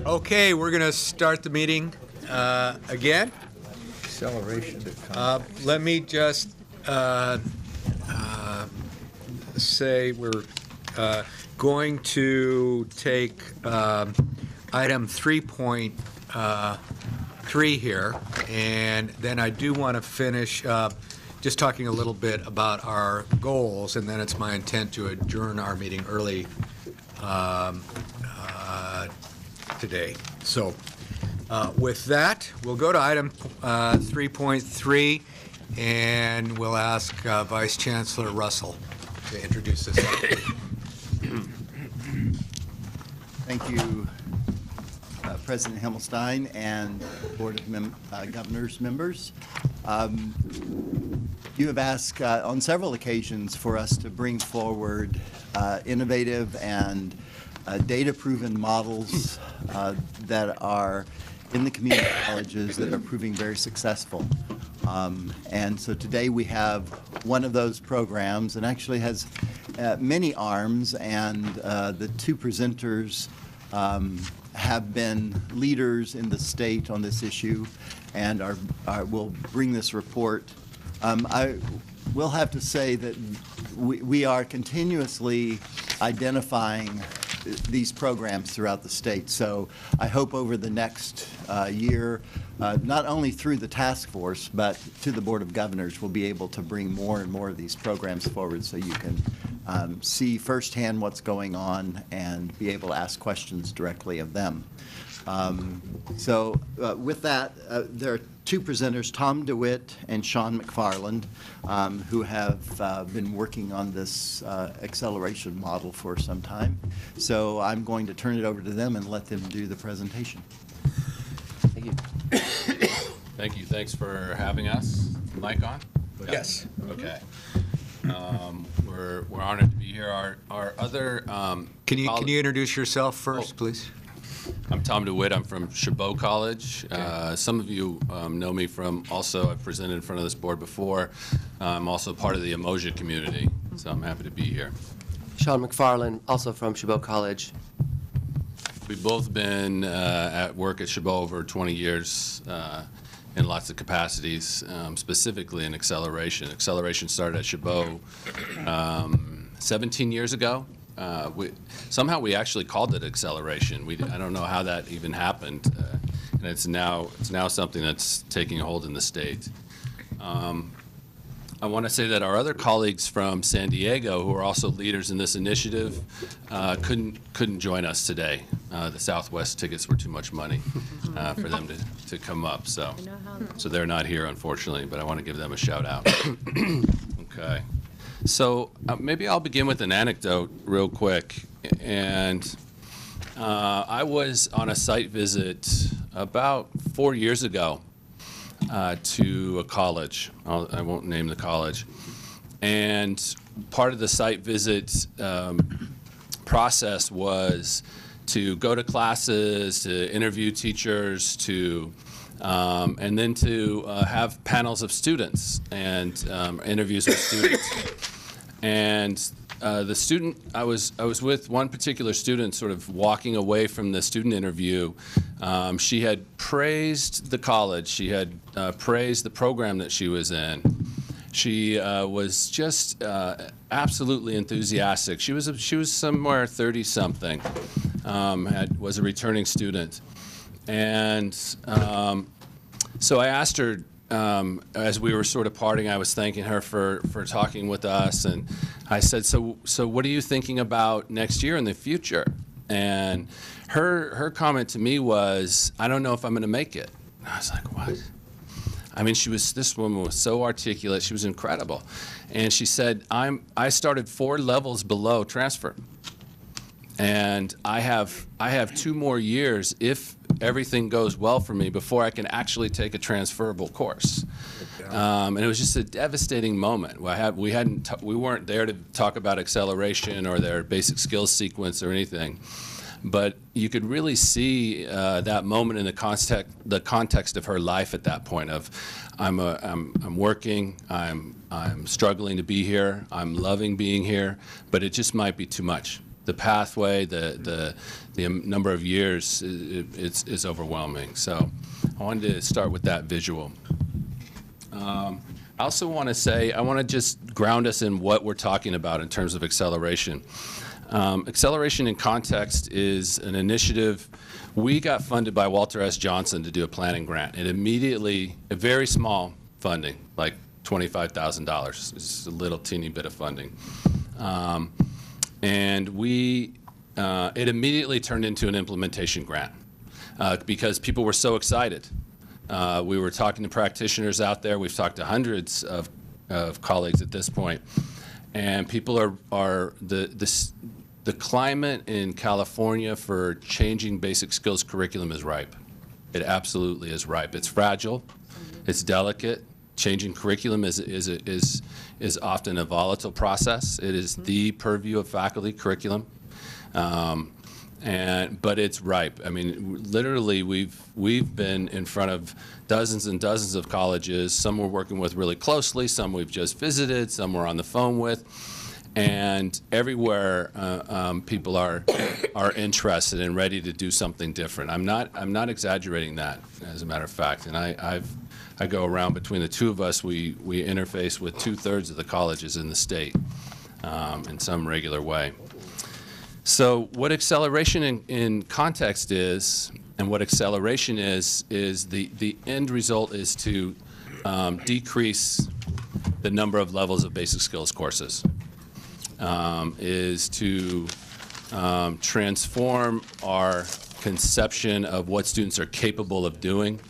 Okay, we're going to start the meeting again. Acceleration to context. Let me just say we're going to take item 3.3 here, and then I do want to finish just talking a little bit about our goals, and then it's my intent to adjourn our meeting early today. So with that, we'll go to item 3.3, and we'll ask Vice Chancellor Russell to introduce this. Thank you, President Himmelstein and Board of Governors members. You have asked on several occasions for us to bring forward innovative and data-proven models that are in the community colleges that are proving very successful. And so today we have one of those programs, and actually has many arms, and the two presenters have been leaders in the state on this issue and will bring this report. I will have to say that we are continuously identifying these programs throughout the state. So I hope over the next year, not only through the task force, but to the Board of Governors, we'll be able to bring more and more of these programs forward so you can see firsthand what's going on and be able to ask questions directly of them. With that, there are two presenters, Tom DeWitt and Sean McFarland, who have been working on this acceleration model for some time. So I'm going to turn it over to them and let them do the presentation. Thank you. Thank you. Thanks for having us. Mic on? Yes. Okay. We're honored to be here. Our other Can you introduce yourself first, please? I'm Tom DeWitt. I'm from Chabot College. Okay. Some of you know me from also, I've presented in front of this board before. I'm also part of the Emoja community, so I'm happy to be here. Sean McFarland, also from Chabot College. We've both been at work at Chabot over 20 years in lots of capacities, specifically in acceleration. Acceleration started at Chabot 17 years ago. Somehow we actually called it acceleration. I don't know how that even happened, and it's now something that's taking hold in the state. I want to say that our other colleagues from San Diego, who are also leaders in this initiative, couldn't join us today. The Southwest tickets were too much money for them to come up, so they're not here, unfortunately. But I want to give them a shout out. Okay. So maybe I'll begin with an anecdote real quick. And I was on a site visit about 4 years ago to a college. I won't name the college. And part of the site visit process was to go to classes, to interview teachers, and then to have panels of students and interviews with students. And the student, I was with one particular student sort of walking away from the student interview. She had praised the college. She had praised the program that she was in. She was just absolutely enthusiastic. She was somewhere 30-something, was a returning student. And so I asked her, as we were sort of parting, I was thanking her for talking with us, and I said, so what are you thinking about next year in the future? And her comment to me was, I don't know if I'm going to make it. And I was like, what? I mean, this woman was so articulate. She was incredible. And she said, I started 4 levels below transfer. And I have 2 more years if everything goes well for me before I can actually take a transferable course. And it was just a devastating moment. We weren't there to talk about acceleration or their basic skills sequence or anything. But you could really see that moment in the context of her life at that point. Of I'm working, I'm struggling to be here, I'm loving being here, but it just might be too much. the pathway, the number of years is overwhelming. So I wanted to start with that visual. I also want to say, I want to just ground us in what we're talking about in terms of acceleration. Acceleration in Context is an initiative. We got funded by Walter S. Johnson to do a planning grant. It immediately, a very small funding, like $25,000. It's a little teeny bit of funding. And it immediately turned into an implementation grant because people were so excited. We were talking to practitioners out there. We've talked to hundreds of colleagues at this point. And people the climate in California for changing basic skills curriculum is ripe. It absolutely is ripe. It's fragile. It's delicate. Changing curriculum is often a volatile process. It is the purview of faculty curriculum. But it's ripe. I mean, literally, we've been in front of dozens and dozens of colleges. Some we're working with really closely. Some we've just visited. Some we're on the phone with. And everywhere, people are interested and ready to do something different. I'm not exaggerating that, as a matter of fact. And I go around between the two of us. We interface with 2/3 of the colleges in the state in some regular way. So what acceleration in context is, and what acceleration is the end result is to decrease the number of levels of basic skills courses, is to transform our conception of what students are capable of doing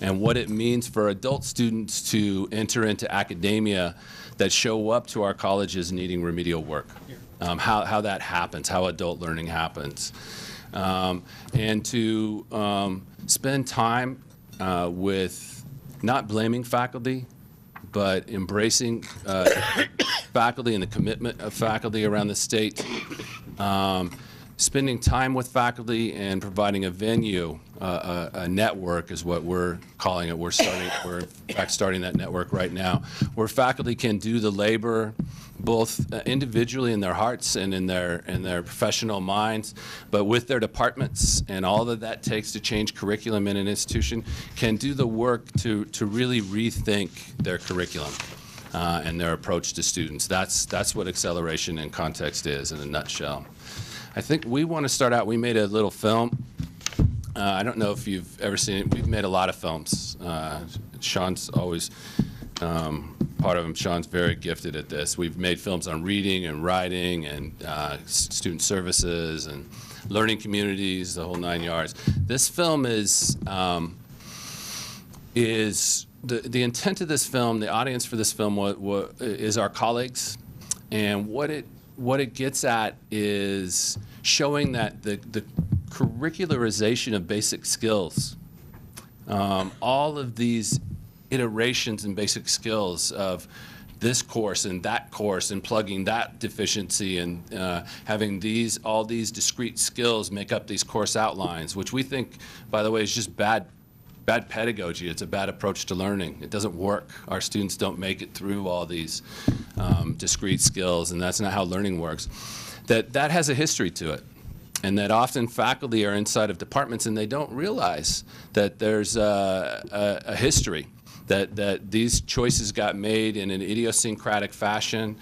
and what it means for adult students to enter into academia that show up to our colleges needing remedial work. How that happens, how adult learning happens. And to spend time with not blaming faculty, but embracing faculty and the commitment of faculty around the state. Spending time with faculty and providing a venue, a network is what we're calling it. We're in fact starting that network right now, where faculty can do the labor, both individually in their hearts and in their professional minds, but with their departments and all that takes to change curriculum in an institution, can do the work to really rethink their curriculum and their approach to students. That's what acceleration in context is in a nutshell. I think we want to start out, we made a little film. I don't know if you've ever seen it. We've made a lot of films. Sean's always part of them. Sean's very gifted at this. We've made films on reading and writing and student services and learning communities, the whole 9 yards. This film is the intent of this film, the audience for this film is our colleagues, and what it gets at is showing that the curricularization of basic skills, all of these iterations in basic skills of this course and plugging that deficiency and having all these discrete skills make up these course outlines, which we think, by the way, is just bad pedagogy. It's a bad approach to learning. It doesn't work. Our students don't make it through all these discrete skills, and that's not how learning works. That has a history to it, and that often faculty are inside of departments and they don't realize that there's a history, that these choices got made in an idiosyncratic fashion.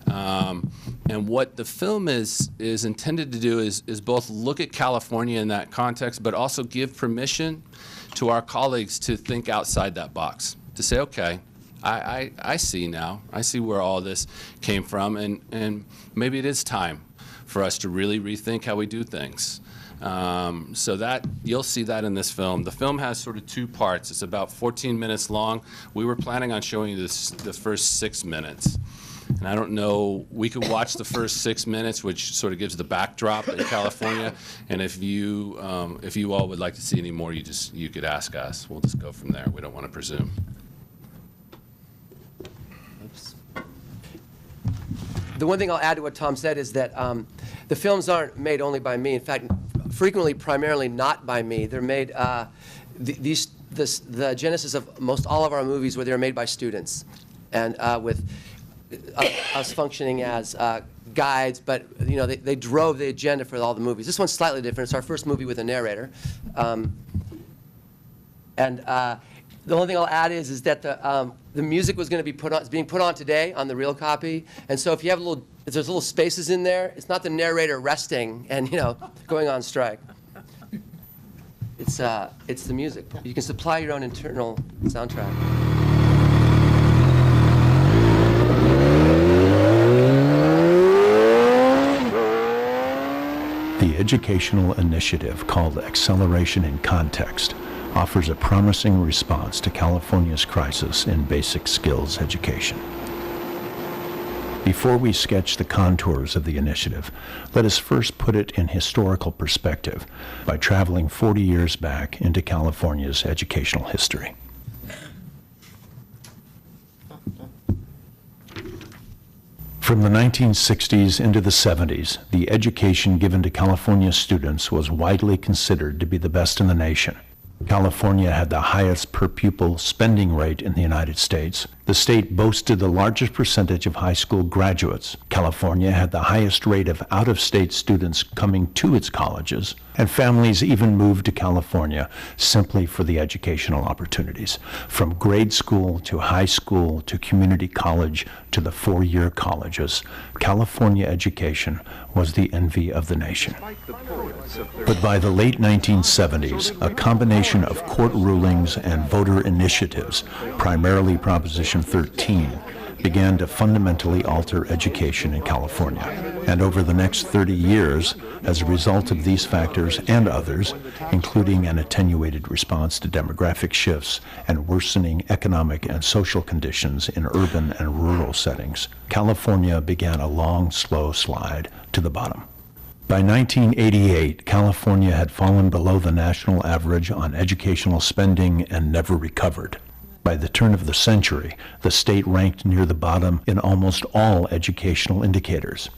And what the film is intended to do is both look at California in that context, but also give permission to our colleagues to think outside that box, to say, okay, I see now. I see where all this came from, and maybe it is time for us to really rethink how we do things. So that you'll see that in this film. The film has sort of two parts. It's about 14 minutes long. We were planning on showing you the first 6 minutes. And I don't know, we could watch the first 6 minutes, which sort of gives the backdrop in California. And if you all would like to see any more, you could ask us. We'll just go from there. We don't want to presume. Oops. The one thing I'll add to what Tom said is that the films aren't made only by me. In fact, frequently, primarily not by me. They're made, the genesis of most all of our movies were they're made by students. And with us functioning as guides, but they drove the agenda for all the movies. This one's slightly different. It's our first movie with a narrator. The only thing I'll add is that the music was going to be being put on today on the real copy, and so if you have if there's little spaces in there, it's not the narrator resting and going on strike. It's the music. You can supply your own internal soundtrack. The educational initiative called Acceleration in Context offers a promising response to California's crisis in basic skills education. Before we sketch the contours of the initiative, let us first put it in historical perspective by traveling 40 years back into California's educational history. From the 1960s into the 70s, the education given to California students was widely considered to be the best in the nation. California had the highest per pupil spending rate in the United States. The state boasted the largest percentage of high school graduates. California had the highest rate of out-of-state students coming to its colleges, and families even moved to California simply for the educational opportunities. From grade school to high school to community college to the four-year colleges, California education was the envy of the nation. But by the late 1970s, a combination of court rulings and voter initiatives, primarily Proposition 13, began to fundamentally alter education in California. And over the next 30 years, as a result of these factors and others, including an attenuated response to demographic shifts and worsening economic and social conditions in urban and rural settings, California began a long, slow slide to the bottom. By 1988, California had fallen below the national average on educational spending and never recovered. By the turn of the century, the state ranked near the bottom in almost all educational indicators.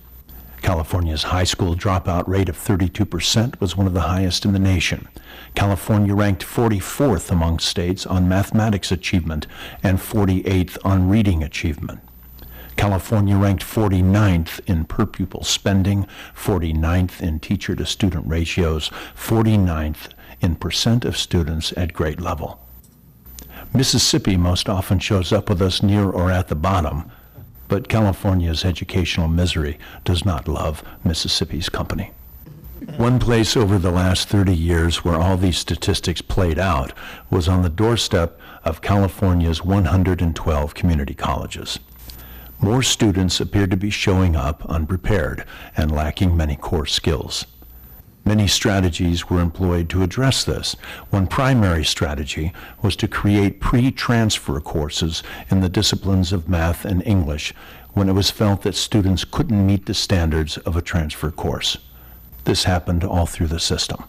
California's high school dropout rate of 32% was one of the highest in the nation. California ranked 44th among states on mathematics achievement and 48th on reading achievement. California ranked 49th in per pupil spending, 49th in teacher-to-student ratios, 49th in percent of students at grade level. Mississippi most often shows up with us near or at the bottom, but California's educational misery does not love Mississippi's company. One place over the last 30 years where all these statistics played out was on the doorstep of California's 112 community colleges. More students appeared to be showing up unprepared and lacking many core skills. Many strategies were employed to address this. One primary strategy was to create pre-transfer courses in the disciplines of math and English when it was felt that students couldn't meet the standards of a transfer course. This happened all through the system.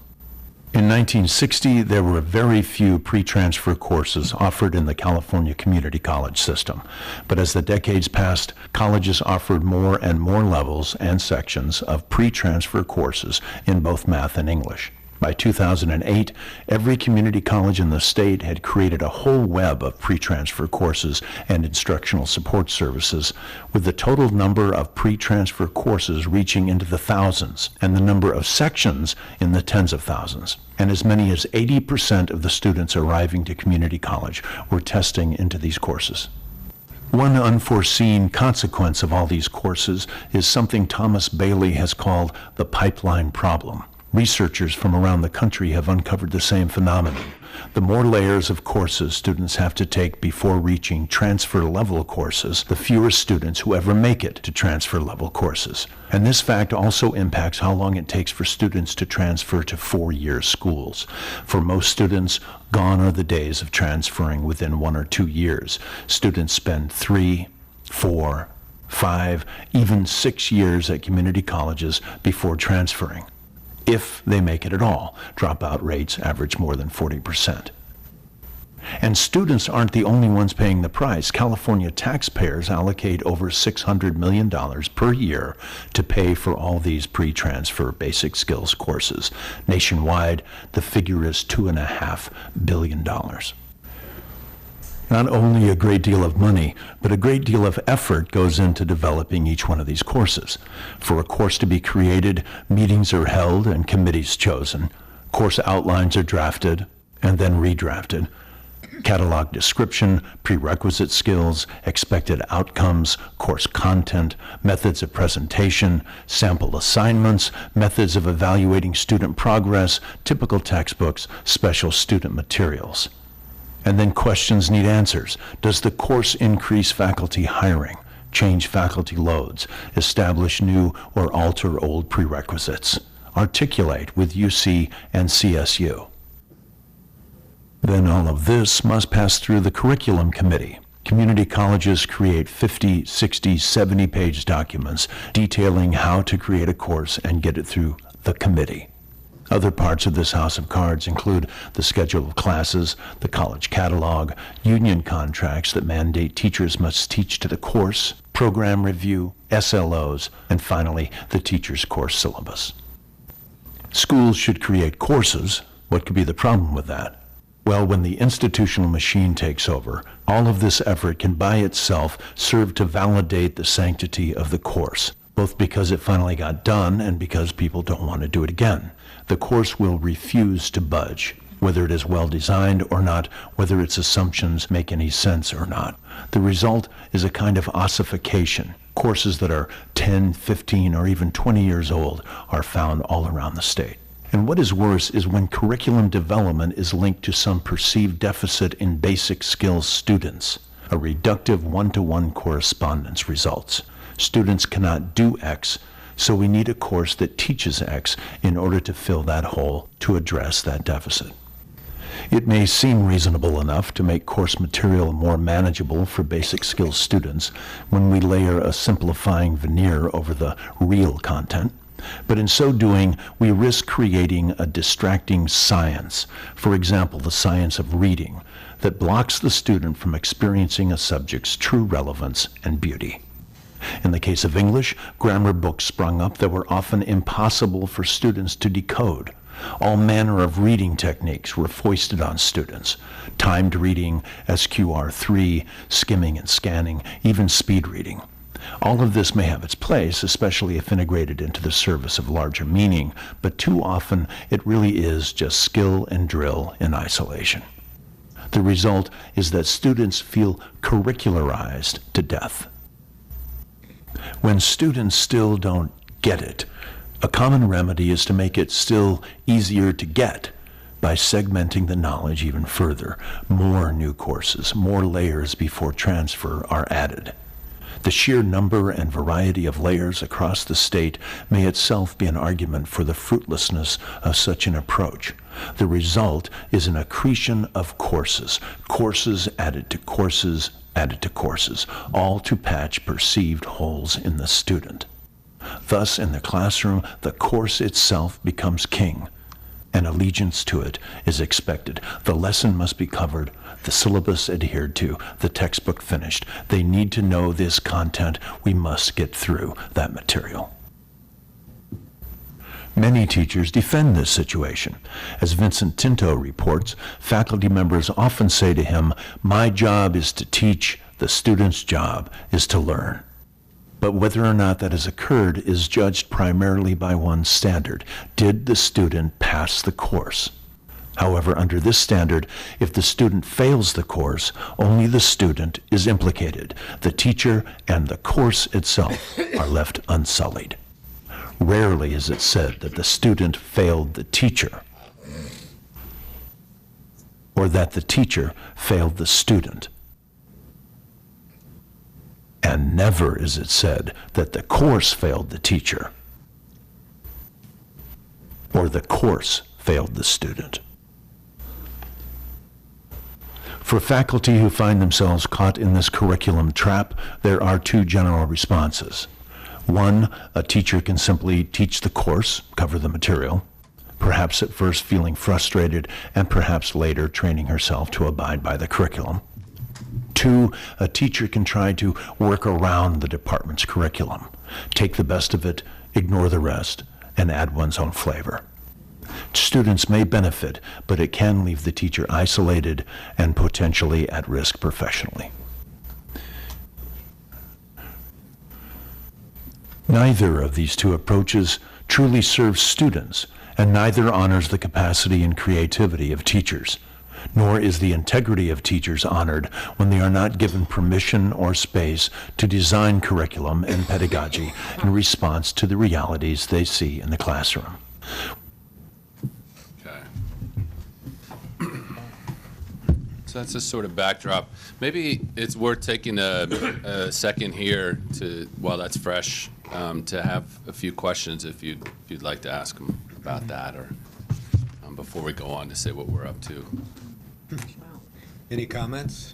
In 1960, there were very few pre-transfer courses offered in the California community college system. But as the decades passed, colleges offered more and more levels and sections of pre-transfer courses in both math and English. By 2008, every community college in the state had created a whole web of pre-transfer courses and instructional support services, with the total number of pre-transfer courses reaching into the thousands and the number of sections in the tens of thousands. And as many as 80% of the students arriving to community college were testing into these courses. One unforeseen consequence of all these courses is something Thomas Bailey has called the pipeline problem. Researchers from around the country have uncovered the same phenomenon. The more layers of courses students have to take before reaching transfer-level courses, the fewer students who ever make it to transfer-level courses. And this fact also impacts how long it takes for students to transfer to four-year schools. For most students, gone are the days of transferring within 1 or 2 years. Students spend 3, 4, 5, even 6 years at community colleges before transferring. If they make it at all, dropout rates average more than 40%. And students aren't the only ones paying the price. California taxpayers allocate over $600 million per year to pay for all these pre-transfer basic skills courses. Nationwide, the figure is $2.5 billion. Not only a great deal of money, but a great deal of effort goes into developing each one of these courses. For a course to be created, meetings are held and committees chosen. Course outlines are drafted and then redrafted. Catalog description, prerequisite skills, expected outcomes, course content, methods of presentation, sample assignments, methods of evaluating student progress, typical textbooks, special student materials. And then questions need answers. Does the course increase faculty hiring, change faculty loads, establish new or alter old prerequisites, articulate with UC and CSU? Then all of this must pass through the curriculum committee. Community colleges create 50, 60, 70-page documents detailing how to create a course and get it through the committee. Other parts of this house of cards include the schedule of classes, the college catalog, union contracts that mandate teachers must teach to the course, program review, SLOs, and finally, the teacher's course syllabus. Schools should create courses. What could be the problem with that? Well, when the institutional machine takes over, all of this effort can by itself serve to validate the sanctity of the course, both because it finally got done and because people don't want to do it again. The course will refuse to budge, whether it is well designed or not, whether its assumptions make any sense or not. The result is a kind of ossification. Courses that are 10, 15, or even 20 years old are found all around the state. And what is worse is when curriculum development is linked to some perceived deficit in basic skills students. A reductive one-to-one correspondence results. Students cannot do X, so we need a course that teaches X in order to fill that hole, to address that deficit. It may seem reasonable enough to make course material more manageable for basic skills students when we layer a simplifying veneer over the real content. But in so doing, we risk creating a distracting science, for example, the science of reading, that blocks the student from experiencing a subject's true relevance and beauty. In the case of English, grammar books sprung up that were often impossible for students to decode. All manner of reading techniques were foisted on students. Timed reading, SQR3, skimming and scanning, even speed reading. All of this may have its place, especially if integrated into the service of larger meaning, but too often it really is just skill and drill in isolation. The result is that students feel curricularized to death. When students still don't get it, a common remedy is to make it still easier to get by segmenting the knowledge even further. More new courses, more layers before transfer are added. The sheer number and variety of layers across the state may itself be an argument for the fruitlessness of such an approach. The result is an accretion of courses, courses added to courses, added to courses, all to patch perceived holes in the student. Thus, in the classroom, the course itself becomes king, and allegiance to it is expected. The lesson must be covered, the syllabus adhered to, the textbook finished. They need to know this content. We must get through that material. Many teachers defend this situation. As Vincent Tinto reports, faculty members often say to him, "My job is to teach, the student's job is to learn." But whether or not that has occurred is judged primarily by one standard. Did the student pass the course? However, under this standard, if the student fails the course, only the student is implicated. The teacher and the course itself are left unsullied. Rarely is it said that the student failed the teacher, or that the teacher failed the student. And never is it said that the course failed the teacher, or the course failed the student. For faculty who find themselves caught in this curriculum trap, there are two general responses. One, a teacher can simply teach the course, cover the material, perhaps at first feeling frustrated and perhaps later training herself to abide by the curriculum. Two, a teacher can try to work around the department's curriculum, take the best of it, ignore the rest, and add one's own flavor. Students may benefit, but it can leave the teacher isolated and potentially at risk professionally. Neither of these two approaches truly serves students, and neither honors the capacity and creativity of teachers. Nor is the integrity of teachers honored when they are not given permission or space to design curriculum and pedagogy in response to the realities they see in the classroom. Okay. So that's a sort of backdrop. Maybe it's worth taking a second here to, while that's fresh, to have a few questions if you'd like to ask them about that, or before we go on to say what we're up to. Any comments?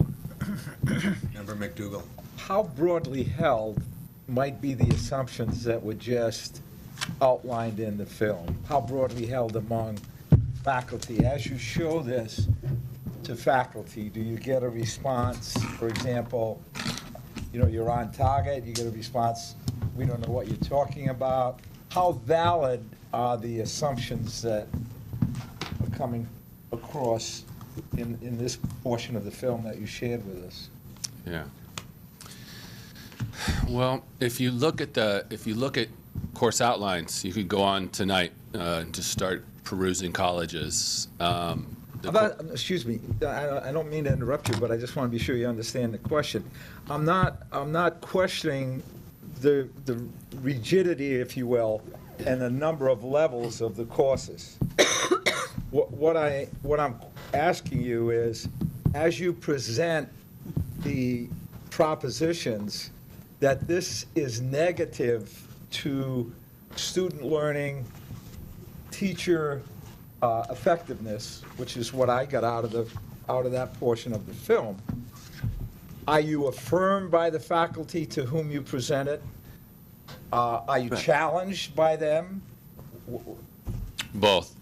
Member McDougall. How broadly held might be the assumptions that were just outlined in the film? How broadly held among faculty? As you show this to faculty, do you get a response? For example, you're on target, you get a response, we don't know what you're talking about. How valid are the assumptions that are coming across in this portion of the film that you shared with us? Yeah. Well, if you look at course outlines, you could go on tonight to start perusing colleges. Excuse me, I don't mean to interrupt you, but I just want to be sure you understand the question. I'm not questioning the rigidity, if you will, and the number of levels of the courses. What I'm asking you is, as you present the propositions, that this is negative to student learning, teacher effectiveness, which is what I got out of that portion of the film. Are you affirmed by the faculty to whom you present it? Are you challenged by them? Both.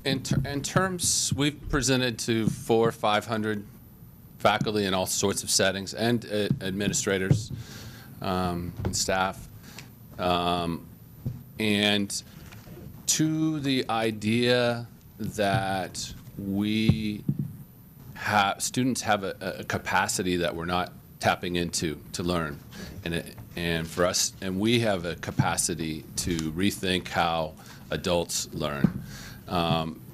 In terms, we've presented to 400 or 500 faculty in all sorts of settings, and administrators and staff, and to the idea that students have a capacity that we're not tapping into to learn, and for us, and we have a capacity to rethink how adults learn.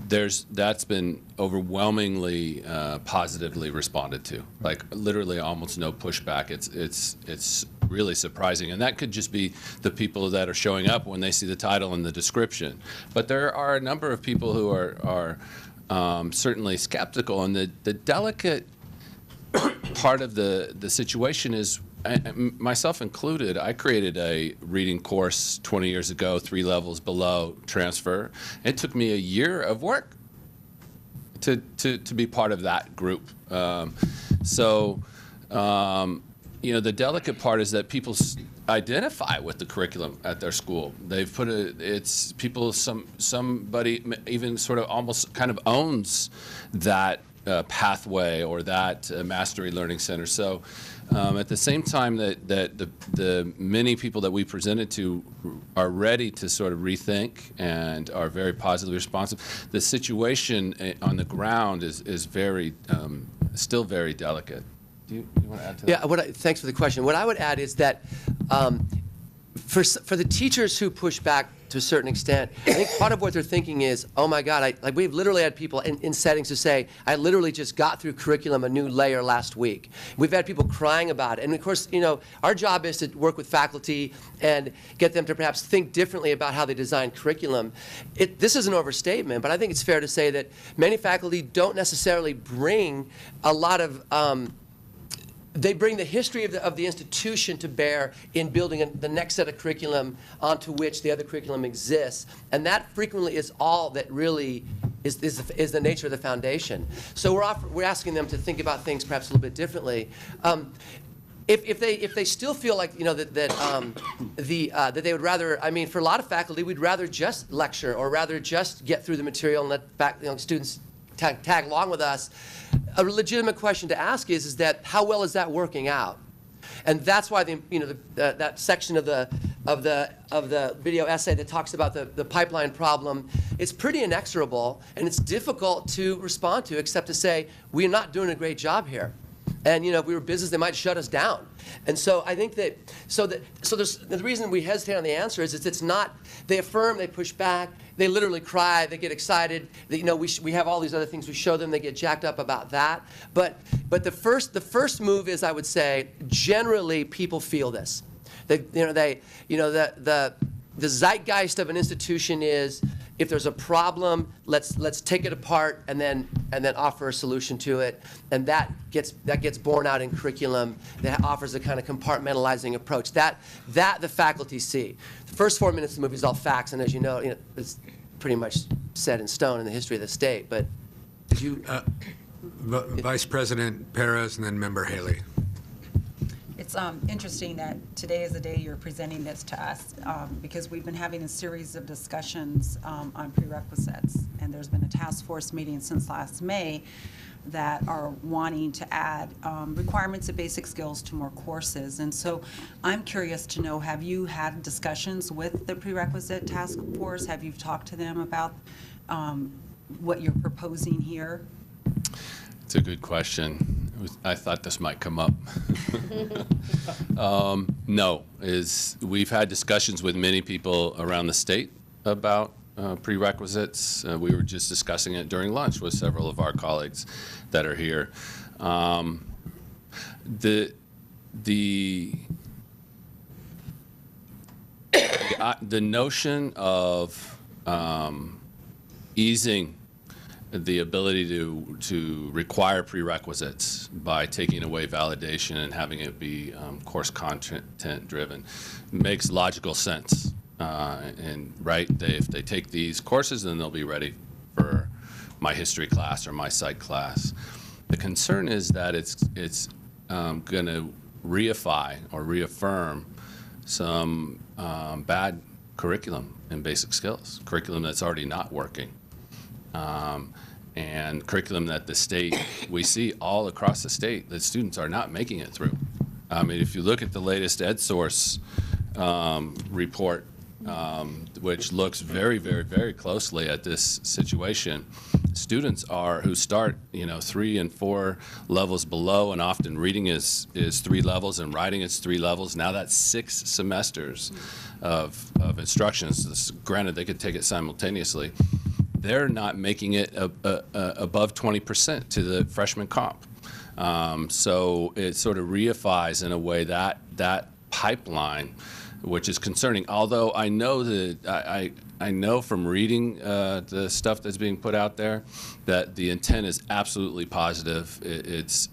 That's been overwhelmingly positively responded to, like literally almost no pushback. It's really surprising, and that could just be the people that are showing up when they see the title and the description. But there are a number of people who are certainly skeptical, and the delicate part of the situation is, myself included, I created a reading course 20 years ago, 3 levels below transfer. It took me a year of work to be part of that group. The delicate part is that people identify with the curriculum at their school. They've put somebody even sort of almost kind of owns that pathway or that mastery learning center. So at the same time that the many people that we presented to are ready to sort of rethink and are very positively responsive, the situation on the ground is very still very delicate. Do you want to add to that? Yeah, thanks for the question. What I would add is that for the teachers who push back to a certain extent, I think part of what they're thinking is, oh my God, we've literally had people in settings who say, I literally just got through curriculum a new layer last week. We've had people crying about it. And of course, our job is to work with faculty and get them to perhaps think differently about how they design curriculum. This is an overstatement, but I think it's fair to say that many faculty don't necessarily bring a lot of they bring the history of the institution to bear in building the next set of curriculum onto which the other curriculum exists. And that frequently is all that really is the nature of the foundation. So we're asking them to think about things perhaps a little bit differently. If they still feel like that they would rather, for a lot of faculty, we'd rather just lecture or rather just get through the material and let students tag along with us. A legitimate question to ask is that how well is that working out? And that's why that section of the the video essay that talks about the pipeline problem, it's pretty inexorable, and it's difficult to respond to, except to say, we're not doing a great job here. And, if we were business, they might shut us down. And so I think that, there's, the reason we hesitate on the answer is it's not, they affirm, they push back, they literally cry, they get excited. They, we have all these other things we show them, they get jacked up about that. But the first move is, I would say, generally people feel this. The zeitgeist of an institution is, if there's a problem, let's take it apart and then offer a solution to it, and that gets borne out in curriculum that offers a kind of compartmentalizing approach. That the faculty see. The first 4 minutes of the movie is all facts, and as you know, it's pretty much set in stone in the history of the state. But did you? Vice President Perez and then Member Haley. It's interesting that today is the day you're presenting this to us, because we've been having a series of discussions on prerequisites, and there's been a task force meeting since last May that are wanting to add requirements of basic skills to more courses. And so I'm curious to know, have you had discussions with the prerequisite task force? Have you talked to them about what you're proposing here? It's a good question. I thought this might come up. No, we've had discussions with many people around the state about prerequisites. We were just discussing it during lunch with several of our colleagues that are here. The notion of easing the ability to require prerequisites by taking away validation and having it be course content driven makes logical sense. If they take these courses, then they'll be ready for my history class or my psych class. The concern is that it's going to reify or reaffirm some bad curriculum in basic skills, curriculum that's already not working. And curriculum that the state, we see all across the state, that students are not making it through. I mean, if you look at the latest EdSource report, which looks very, very, very closely at this situation, students who start, 3 and 4 levels below, and often reading is 3 levels and writing is 3 levels. Now that's 6 semesters of instructions. Granted, they could take it simultaneously. They're not making it above 20% to the freshman comp. So it sort of reifies in a way that pipeline, which is concerning. Although I know that I know from reading the stuff that's being put out there that the intent is absolutely positive.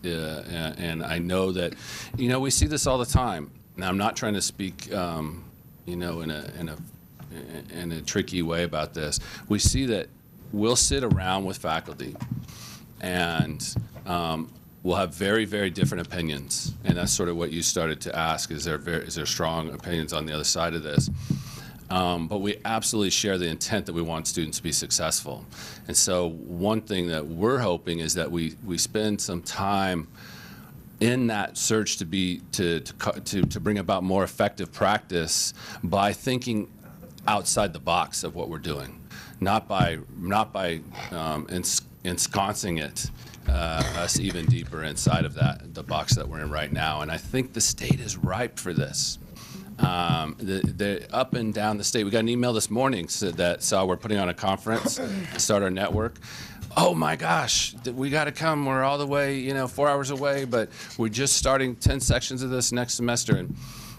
And I know that, we see this all the time. Now I'm not trying to speak, in a tricky way about this. We see that we'll sit around with faculty and we'll have very, very different opinions. And that's sort of what you started to ask, is there strong opinions on the other side of this? But we absolutely share the intent that we want students to be successful. And so one thing that we're hoping is that we spend some time in that search to bring about more effective practice by thinking outside the box of what we're doing, not by ensconcing it us even deeper inside of the box that we're in right now. And I think the state is ripe for this. The up and down the state. We got an email this morning that saw we're putting on a conference to start our network. Oh my gosh, we got to come. We're all the way, 4 hours away, but we're just starting 10 sections of this next semester. And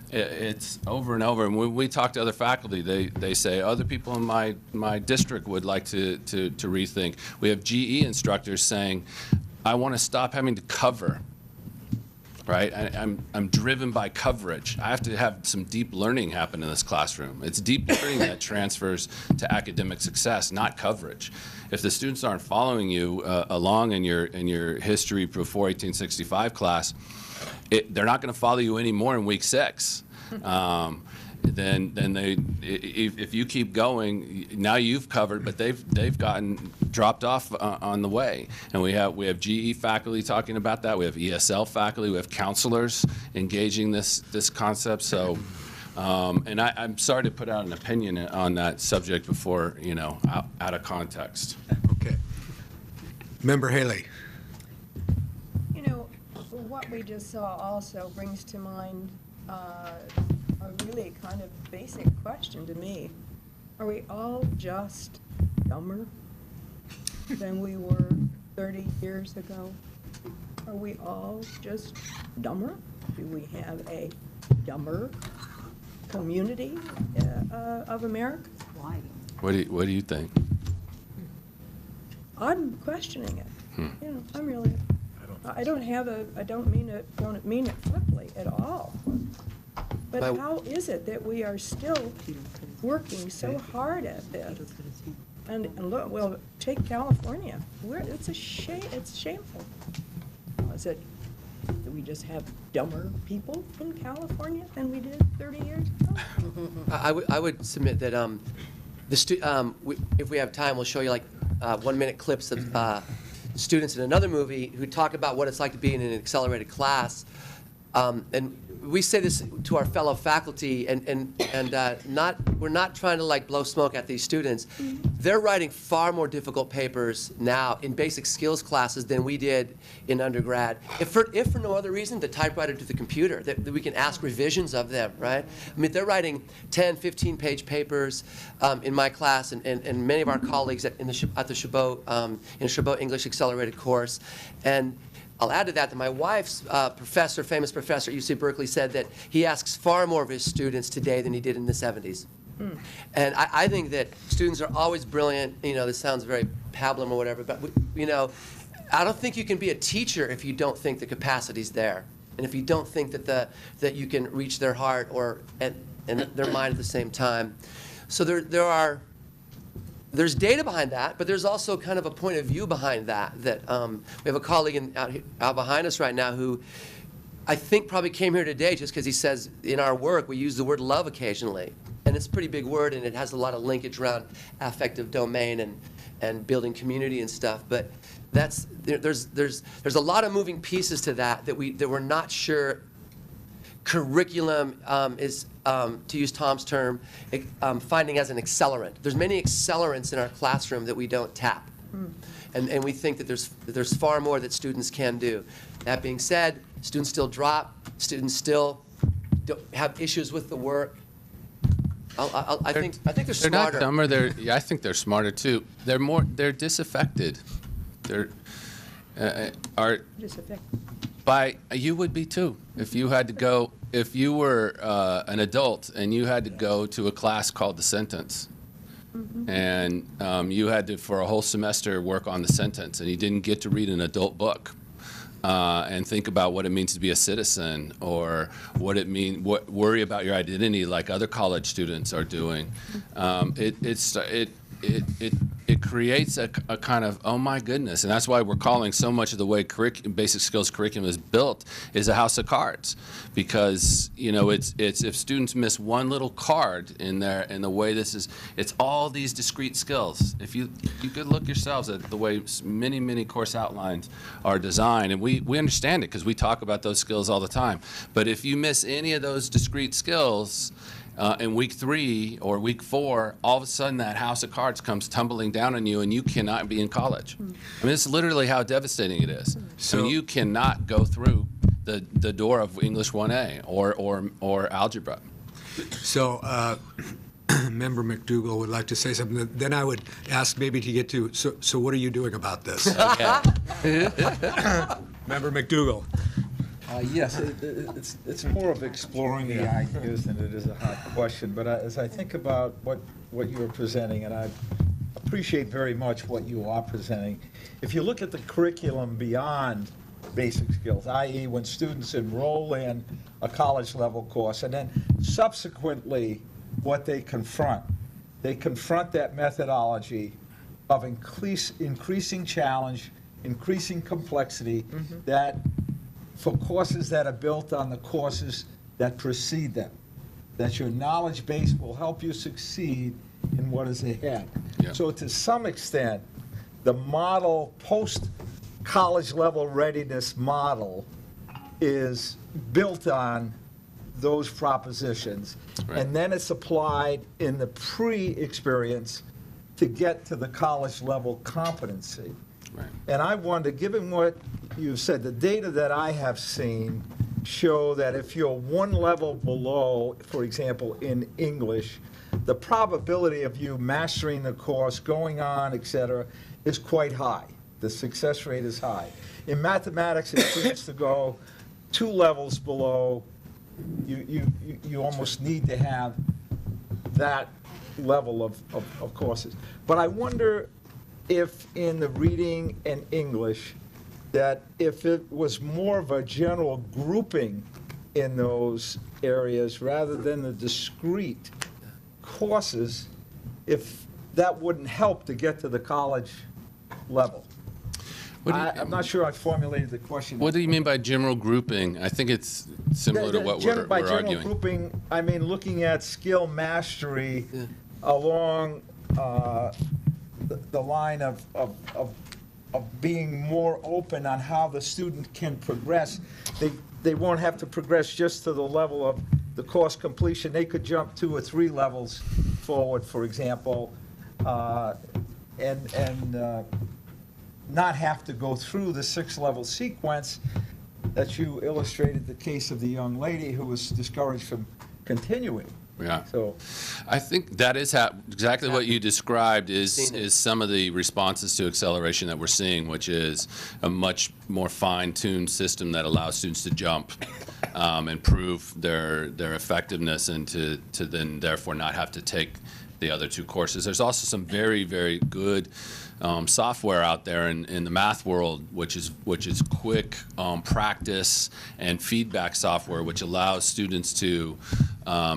it's over and over. And when we talk to other faculty, they say other people in my district would like to rethink. We have GE instructors saying, I want to stop having to cover. Right? I'm driven by coverage. I have to have some deep learning happen in this classroom. It's deep learning that transfers to academic success, not coverage. If the students aren't following you along in your history before 1865 class, they're not going to follow you anymore in week 6. Then if you keep going, now you've covered, but they've gotten dropped off on the way. And we have GE faculty talking about that. We have ESL faculty. We have counselors engaging this concept. So And I'm sorry to put out an opinion on that subject before, out of context. Okay. Member Haley. You know, what we just saw also brings to mind a really kind of basic question to me. Are we all just dumber than we were 30 years ago? Are we all just dumber? Do we have a dumber community of America? Why? What do you think? I'm questioning it. You know, I'm really. I don't mean it fliply at all. But But- how is it that we are still working so hard at this? And look, well, take California. It's shameful. Is it that we just have dumber people in California than we did 30 years ago? I would submit that if we have time, we'll show you like 1-minute clips of students in another movie who talk about what it's like to be in an accelerated class. And we say this to our fellow faculty, and we're not trying to like blow smoke at these students. They're writing far more difficult papers now in basic skills classes than we did in undergrad. If for no other reason, the typewriter to the computer, that we can ask revisions of them, right? I mean, they're writing 10, 15-page papers in my class, and many of our colleagues at the Chabot, in Chabot English Accelerated course. And I'll add to that my wife's famous professor at UC Berkeley, said that he asks far more of his students today than he did in the 70s. And I think that students are always brilliant. You know, this sounds very pablum or whatever, but I don't think you can be a teacher if you don't think the capacity's there, and if you don't think that you can reach their heart and their mind at the same time. So there's data behind that, but there's also kind of a point of view behind that. We have a colleague out behind us right now who I think probably came here today just because he says in our work we use the word love occasionally, and it's a pretty big word, and it has a lot of linkage around affective domain and building community and stuff. But there's a lot of moving pieces to that we're not sure. Curriculum is, to use Tom's term, finding as an accelerant. There's many accelerants in our classroom that we don't tap, and we think that there's far more that students can do. That being said, students still drop. Students still have issues with the work. I think they're They're smarter. not dumber. I think they're smarter too. They're disaffected. They're you would be too if you had to go. If you were an adult and you had to go to a class called the sentence, and you had to for a whole semester work on the sentence, and you didn't get to read an adult book and think about what it means to be a citizen, or worry about your identity like other college students are doing. It creates a kind of, oh my goodness, and that's why we're calling so much of the way basic skills curriculum is built is a house of cards, because it's if students miss one little card in the way it's all these discrete skills. If you could look yourselves at the way many course outlines are designed, and we understand it because we talk about those skills all the time. But if you miss any of those discrete skills, in week 3 or week 4, all of a sudden that house of cards comes tumbling down on you, and you cannot be in college. I mean, it's literally how devastating it is. So you cannot go through the door of English 1A or algebra. So, Member McDougall would like to say something. Then I would ask maybe to get to, so what are you doing about this? Member McDougall. Yes, it's more of exploring the ideas than it is a hot question. But as I think about what you're presenting, and I appreciate very much what you are presenting, if you look at the curriculum beyond basic skills, i.e. when students enroll in a college-level course, and then subsequently what they confront that methodology of increasing challenge, increasing complexity, that for courses that are built on the courses that precede them, that your knowledge base will help you succeed in what is ahead. Yeah. So to some extent, the model, post-college level readiness model, is built on those propositions, Right. and then it's applied in the pre-experience to get to the college level competency. Right. And I wonder, given what you've said, the data that I have seen show that if you're one level below, for example, in English, the probability of you mastering the course, going on, et cetera, is quite high. The success rate is high. In mathematics, it seems to go 2 levels below. You almost need to have that level of courses. But I wonder if in the reading and English, that if it was more of a general grouping in those areas rather than the discrete courses, if that wouldn't help to get to the college level. I'm not sure I formulated the question. What do you mean by general grouping? I think it's similar to what By we're general arguing. grouping, I mean looking at skill mastery along the line of being more open on how the student can progress. They won't have to progress just to the level of the course completion. They could jump 2 or 3 levels forward, for example, and not have to go through the 6-level sequence that you illustrated the case of the young lady who was discouraged from continuing. Yeah. So, I think that is exactly what you described Seen it. is some of the responses to acceleration that we're seeing, which is a much more fine-tuned system that allows students to jump and prove their effectiveness, and to then therefore not have to take the other 2 courses. There's also some very, very good software out there in the math world, which is quick practice and feedback software, which allows students to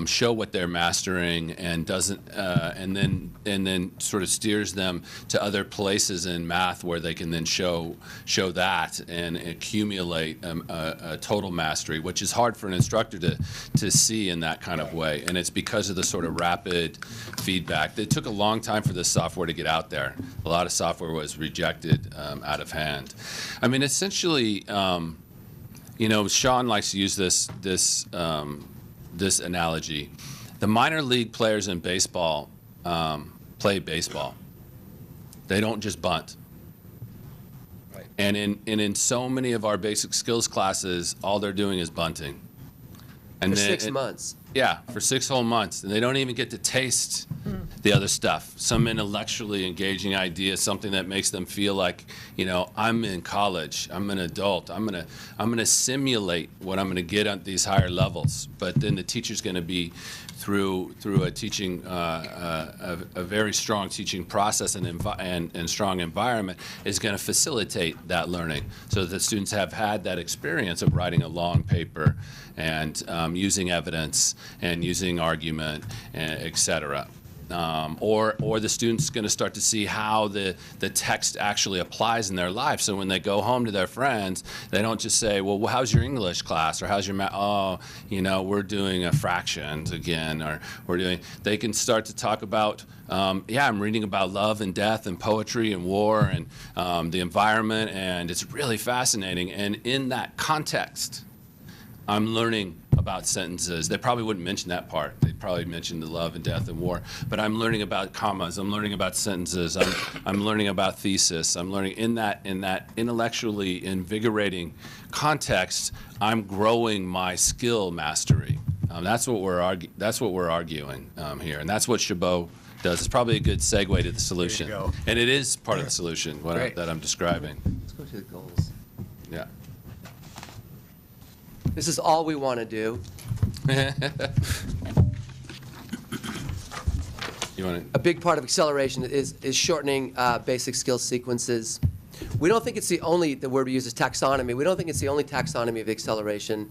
show what they're mastering and and then sort of steers them to other places in math where they can then show that and accumulate a total mastery, which is hard for an instructor to see in that kind of way. And it's because of the sort of rapid feedback. It took a long time for this software to get out there. A lot of software was rejected out of hand. I mean, essentially, Sean likes to use this analogy. The minor league players in baseball play baseball. They don't just bunt. Right. And in so many of our basic skills classes, all they're doing is bunting. And For then 6 months. Yeah, for 6 whole months, and they don't even get to taste the other stuff. Some intellectually engaging idea, something that makes them feel like, I'm in college, I'm an adult, I'm gonna simulate what I'm gonna get at these higher levels. But then the teacher's gonna be through a teaching, a very strong teaching process and strong environment is going to facilitate that learning, so that the students have had that experience of writing a long paper and using evidence and using argument, et cetera. Or the student's going to start to see how the text actually applies in their life. So when they go home to their friends, they don't just say, well, how's your English class? Or how's your math? Oh, we're doing fractions again. Or they can start to talk about, I'm reading about love and death and poetry and war and the environment, and it's really fascinating. And in that context, I'm learning about sentences. They probably wouldn't mention that part. They'd probably mention the love and death and war. But I'm learning about commas. I'm learning about sentences. I'm learning about thesis. I'm learning in that intellectually invigorating context. I'm growing my skill mastery. That's what we're arguing here, and that's what Chabot does. It's probably a good segue to the solution, go. and it is part of the solution Great. that I'm describing. Let's go to the goals. Yeah. This is all we want to do. You want A big part of acceleration is shortening basic skill sequences. We don't think it's the word we use is taxonomy. We don't think it's the only taxonomy of acceleration.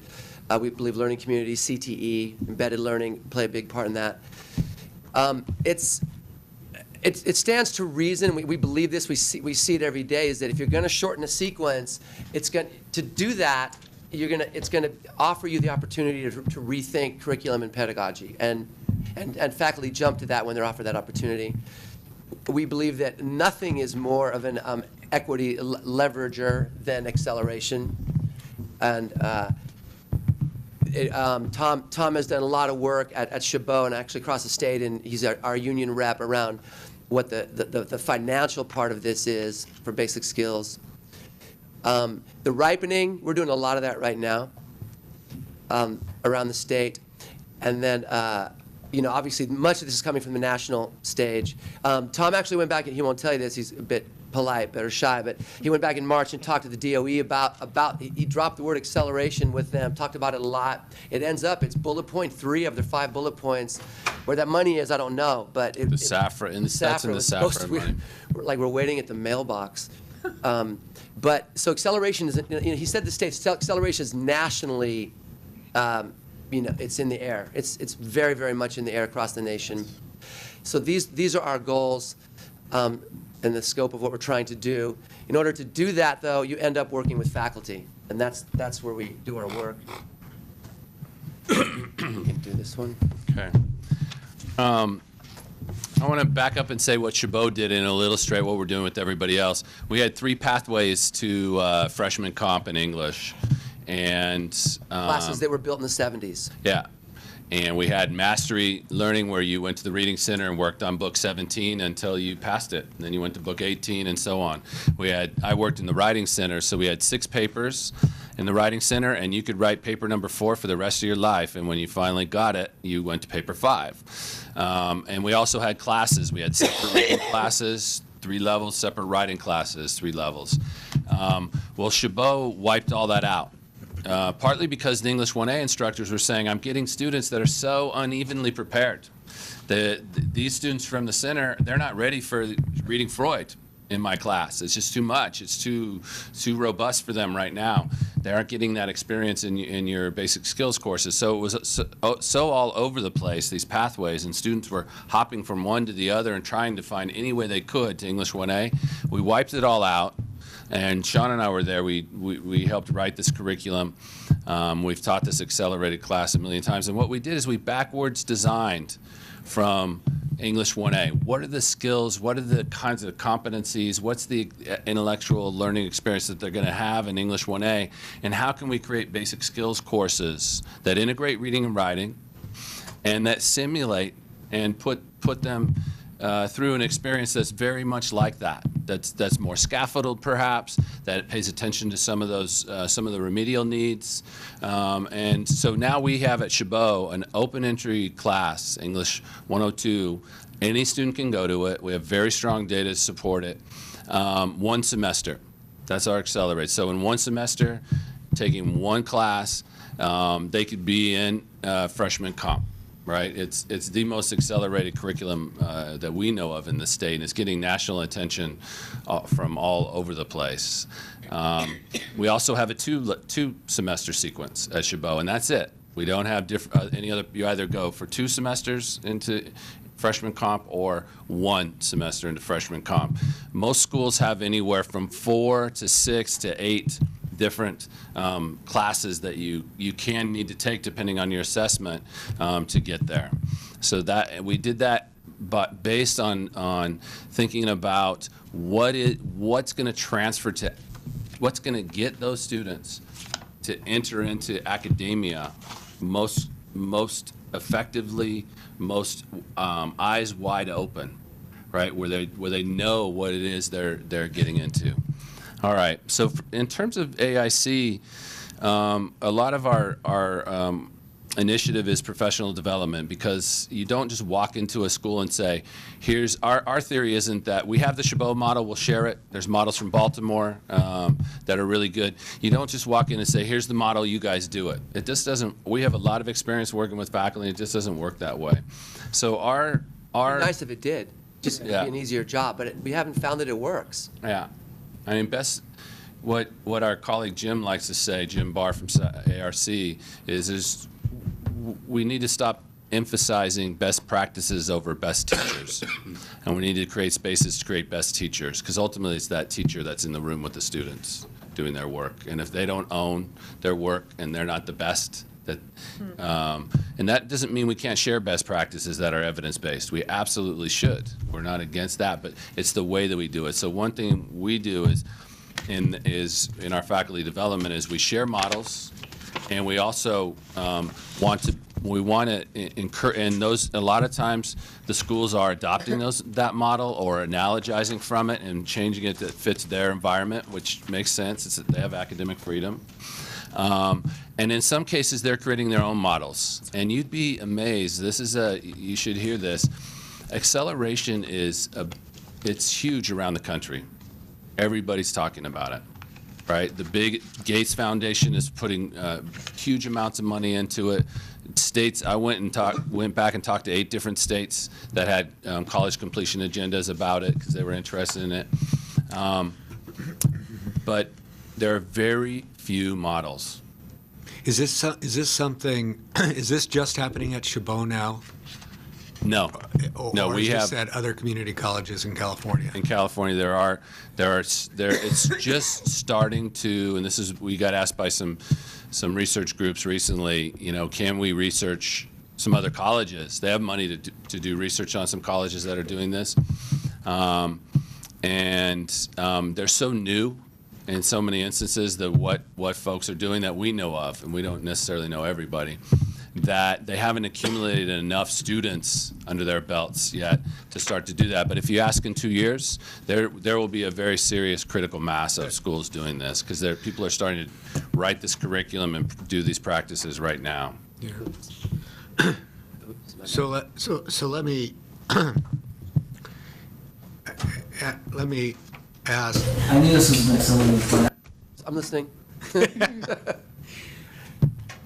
We believe learning communities, CTE, embedded learning play a big part in that. It stands to reason. We believe this. We see it every day. Is that if you're going to shorten a sequence, to do that, it's going to offer you the opportunity to rethink curriculum and pedagogy, and faculty jump to that when they're offered that opportunity. We believe that nothing is more of an equity leverager than acceleration, and Tom has done a lot of work at Chabot and actually across the state, and he's our union rep around what the financial part of this is for basic skills. The ripening, we're doing a lot of that right now around the state. And then, obviously, much of this is coming from the national stage. Tom actually went back, and he won't tell you this, he's a bit polite or shy, but he went back in March and talked to the DOE about he dropped the word acceleration with them, talked about it a lot. It ends up, it's bullet point 3 of their 5 bullet points. Where that money is, I don't know, but The SAFRA, and that's in the SAFRA money. We're waiting at the mailbox. But so acceleration is, he said the state acceleration is nationally, it's in the air. It's very, very much in the air across the nation. So these are our goals and the scope of what we're trying to do. In order to do that, though, you end up working with faculty, and that's where we do our work. You can do this one. Okay. I want to back up and say what Chabot did and illustrate what we're doing with everybody else. We had 3 pathways to freshman comp in English. And Classes that were built in the 70s. Yeah. And we had mastery learning where you went to the reading center and worked on book 17 until you passed it. And then you went to book 18 and so on. I worked in the writing center, so we had 6 papers in the writing center, and you could write paper number 4 for the rest of your life. And when you finally got it, you went to paper 5. And we also had classes. We had separate reading classes, 3 levels, separate writing classes, 3 levels. Well, Chabot wiped all that out. Partly because the English 1A instructors were saying, I'm getting students that are so unevenly prepared. These students from the center, they're not ready for reading Freud in my class. It's just too much. It's too robust for them right now. They aren't getting that experience in your basic skills courses. So it was so all over the place, these pathways, and students were hopping from one to the other and trying to find any way they could to English 1A. We wiped it all out. And Sean and I were there. We helped write this curriculum. We've taught this accelerated class a million times. And what we did is we backwards designed from English 1A. What are the skills? What are the kinds of competencies? What's the intellectual learning experience that they're going to have in English 1A? And how can we create basic skills courses that integrate reading and writing and that simulate and put them through an experience that's very much like that. That's more scaffolded, perhaps. That pays attention to some of the remedial needs. And so now we have at Chabot an open entry class, English 102. Any student can go to it. We have very strong data to support it. 1 semester. That's our accelerate. So in 1 semester, taking 1 class, they could be in freshman comp. Right, it's the most accelerated curriculum that we know of in the state, and it's getting national attention from all over the place. We also have a two semester sequence at Chabot, and that's it. We don't have any other. You either go for 2 semesters into freshman comp or 1 semester into freshman comp. Most schools have anywhere from 4 to 6 to 8 different classes that you can need to take depending on your assessment to get there. So that we did that, but based on thinking about what's going to transfer to, what's going to get those students to enter into academia most effectively, most eyes wide open, right? Where they know what it is they're getting into. All right, so in terms of AIC, a lot of our initiative is professional development, because you don't just walk into a school and say, here's, our theory isn't that we have the Chabot model, we'll share it. There's models from Baltimore that are really good. You don't just walk in and say, here's the model, you guys do it. It just doesn't, we have a lot of experience working with faculty, it just doesn't work that way. So our It'd be nice if it did, just be an easier job, but we haven't found that it works. Yeah. I mean, what our colleague Jim likes to say, Jim Barr from ARC, is we need to stop emphasizing best practices over best teachers. And we need to create spaces to create best teachers, because ultimately it's that teacher that's in the room with the students doing their work. And if they don't own their work and they're not the best, and that doesn't mean we can't share best practices that are evidence-based. We absolutely should. We're not against that, but it's the way that we do it. So one thing we do is in our faculty development is we share models, And we also want to encourage, and those, a lot of times, the schools are adopting that model or analogizing from it and changing it that fits their environment, which makes sense. They have academic freedom. And in some cases, they're creating their own models. And you'd be amazed. You should hear this. Acceleration it's huge around the country. Everybody's talking about it, right? The big Gates Foundation is putting huge amounts of money into it. States, I went back and talked to 8 different states that had college completion agendas about it because they were interested in it. But there are very few models. Is this something, is this just happening at Chabot now? No. No, Or we is this have, at other community colleges in California? in California, it's just starting to, and we got asked by some research groups recently, can we research some other colleges? They have money to do research on some colleges that are doing this. They're so new in so many instances that what folks are doing that we know of, and we don't necessarily know everybody, that they haven't accumulated enough students under their belts yet to start to do that. But if you ask in 2 years, there will be a very serious critical mass of schools doing this, because people are starting to write this curriculum and do these practices right now. Yeah. So let me let me ask. I knew this was an excellent plan. I'm listening.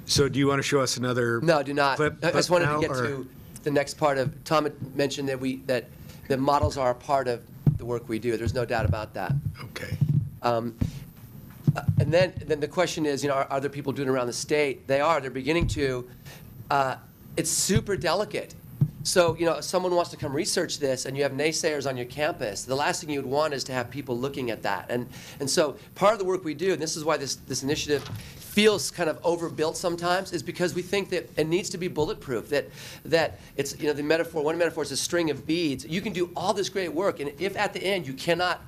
So do you want to show us another? No, do not. clip I just wanted now, to get or- to the next part of, Tom had mentioned that the models are a part of the work we do. There's no doubt about that. Okay. And then the question is, are other people doing it around the state? They are. They're beginning to. It's super delicate. So, if someone wants to come research this and you have naysayers on your campus, the last thing you would want is to have people looking at that. And so part of the work we do, and this is why this initiative feels kind of overbuilt sometimes, is because we think that it needs to be bulletproof, that it's, the metaphor, one metaphor is a string of beads. You can do all this great work, and if at the end you cannot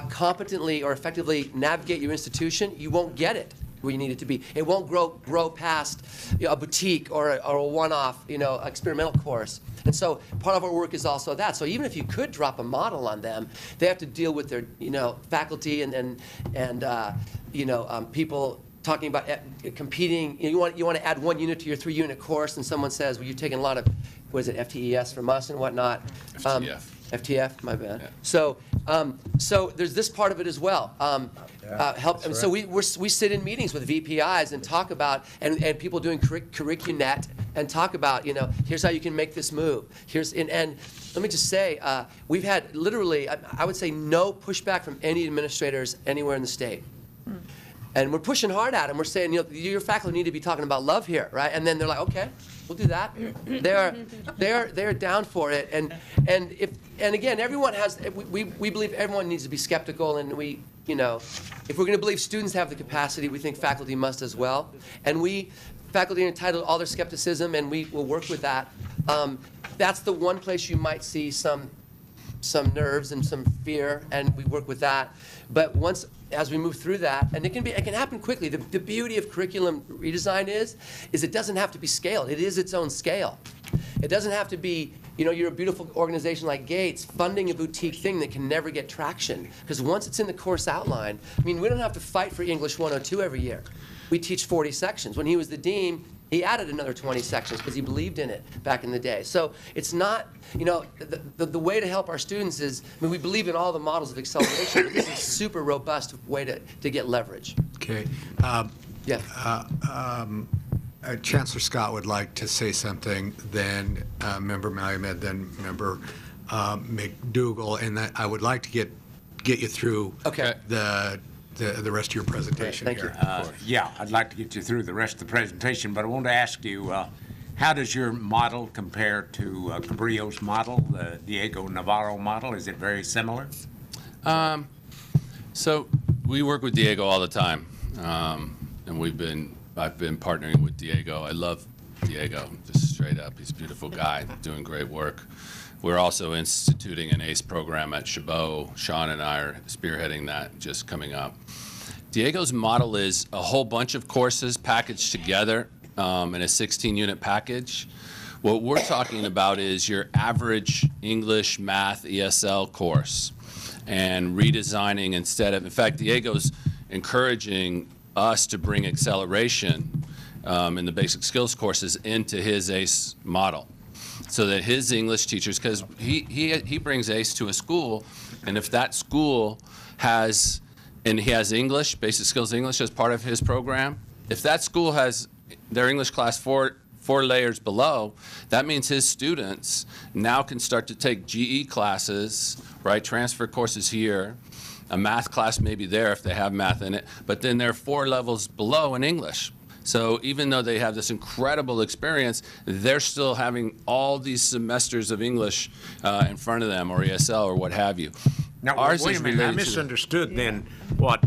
competently or effectively navigate your institution, you won't get it where you need it to be. It won't grow past a boutique or a one-off, experimental course. And so part of our work is also that. So even if you could drop a model on them, they have to deal with their, faculty and people talking about competing. You want to add 1 unit to your 3-unit course, and someone says, well, you're taking a lot of, FTES from us and whatnot. FTF. FTF, my bad. Yeah. So there's this part of it as well. Help. And so we sit in meetings with VPIs and talk about, and people doing curricunet and talk about, here's how you can make this move. And let me just say, we've had literally, I would say, no pushback from any administrators anywhere in the state. And we're pushing hard at them. We're saying, your faculty need to be talking about love here, right? And then they're like, okay, we'll do that. They're down for it. And again, everyone has. We believe everyone needs to be skeptical, and if we're going to believe students have the capacity, we think faculty must as well. And faculty are entitled to all their skepticism, and we will work with that. That's the one place you might see some nerves and some fear, and we work with that. But as we move through that, and it can happen quickly. The beauty of curriculum redesign is it doesn't have to be scaled. It is its own scale. It doesn't have to be, you're a beautiful organization like Gates funding a boutique thing that can never get traction. Because once it's in the course outline, we don't have to fight for English 102 every year. We teach 40 sections. When he was the dean, he added another 20 sections because he believed in it back in the day. So it's not, the way to help our students is, we believe in all the models of acceleration, but this is a super robust way to get leverage. Okay. Yeah. Chancellor Scott would like to say something, then Member Malumed, then Member McDougall, and that I would like to get you through Okay. the rest of your presentation Thank here. you. Yeah, I'd like to get you through the rest of the presentation, but I want to ask you, how does your model compare to Cabrillo's model, the Diego Navarro model? Is it very similar? So we work with Diego all the time, and I've been partnering with Diego. I love Diego, just straight up. He's a beautiful guy, doing great work. We're also instituting an ACE program at Chabot. Sean and I are spearheading that, just coming up. Diego's model is a whole bunch of courses packaged together in a 16-unit package. What we're talking about is your average English, math, ESL course, and redesigning instead of, in fact, Diego's encouraging us to bring acceleration in the basic skills courses into his ACE model, so that his English teachers, because he brings ACE to a school, and if that school has, and he has English, basic skills English as part of his program, if that school has their English class four layers below, that means his students now can start to take GE classes, right, transfer courses here, a math class maybe there if they have math in it, but then they're 4 levels below in English. So even though they have this incredible experience, they're still having all these semesters of English in front of them, or ESL, or what have you. Now, Ours wait is a minute, I related to the- misunderstood then what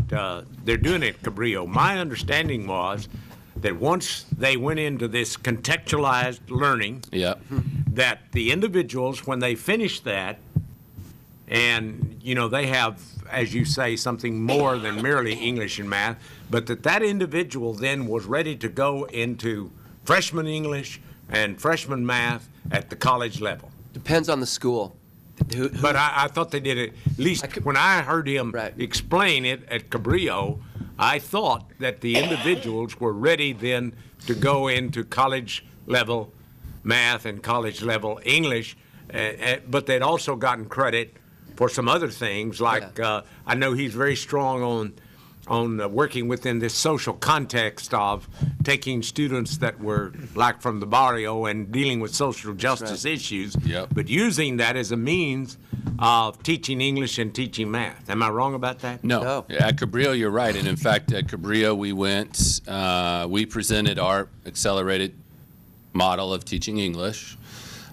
they're doing at Cabrillo. My understanding was that once they went into this contextualized learning, Yep. that the individuals, when they finish that, and, you know, they have, as you say, something more than merely English and math, but that individual then was ready to go into freshman English and freshman math at the college level. Depends on the school. But I thought they did it, at least when I heard him Right. explain it at Cabrillo, I thought that the individuals were ready then to go into college level math and college level English, but they'd also gotten credit for some other things, like I know he's very strong on working within this social context of taking students that were like from the barrio and dealing with social justice issues, Yep. but using that as a means of teaching English and teaching math. Am I wrong about that? No. No. At Cabrillo, you're right. And in fact, at Cabrillo, we presented our accelerated model of teaching English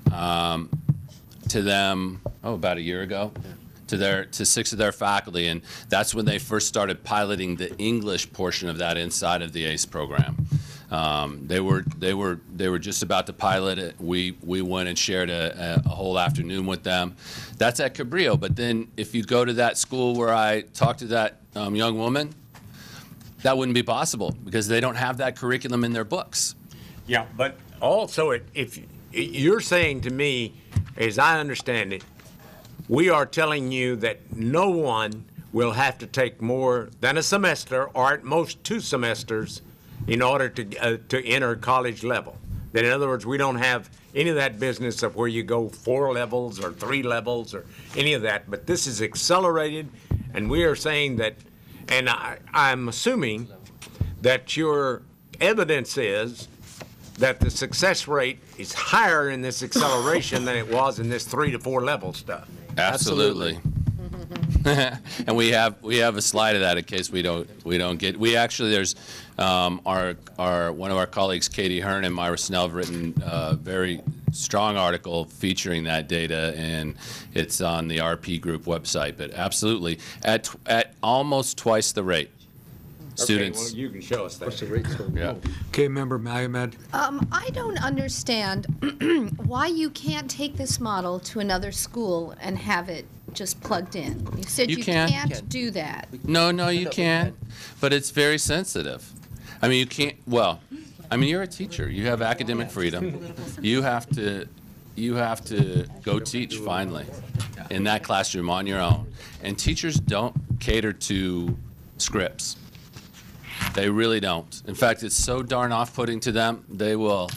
to them, about a year ago, to 6 of their faculty. And that's when they first started piloting the English portion of that inside of the ACE program. They were just about to pilot it. We went and shared a whole afternoon with them. That's at Cabrillo. But then if you go to that school where I talked to that young woman, that wouldn't be possible because they don't have that curriculum in their books. Yeah, but also, if you're saying to me, as I understand it, we are telling you that no one will have to take more than a semester, or at most 2 semesters, in order to enter college level. That, in other words, we don't have any of that business of where you go 4 levels or 3 levels or any of that. But this is accelerated, and we are saying that, and I'm assuming that your evidence is that the success rate is higher in this acceleration than it was in this 3 to 4 level stuff. Absolutely. And we have a slide of that in case we don't get. We actually, there's one of our colleagues, Katie Hearn and Myra Snell, have written a very strong article featuring that data, and it's on the RP Group website. But absolutely, at almost twice the rate, students. Okay, well, you can show us that. Yeah. Okay, Member Magomed. I don't understand why you can't take this model to another school and have it just plugged in. You said You you can. can't do that. No, you can, but it's very sensitive. I mean, you can't. Well, I mean, you're a teacher. You have academic freedom. You have to go teach finally in that classroom on your own. And teachers don't cater to scripts. They really don't. In fact, it's so darn off-putting to them. They will.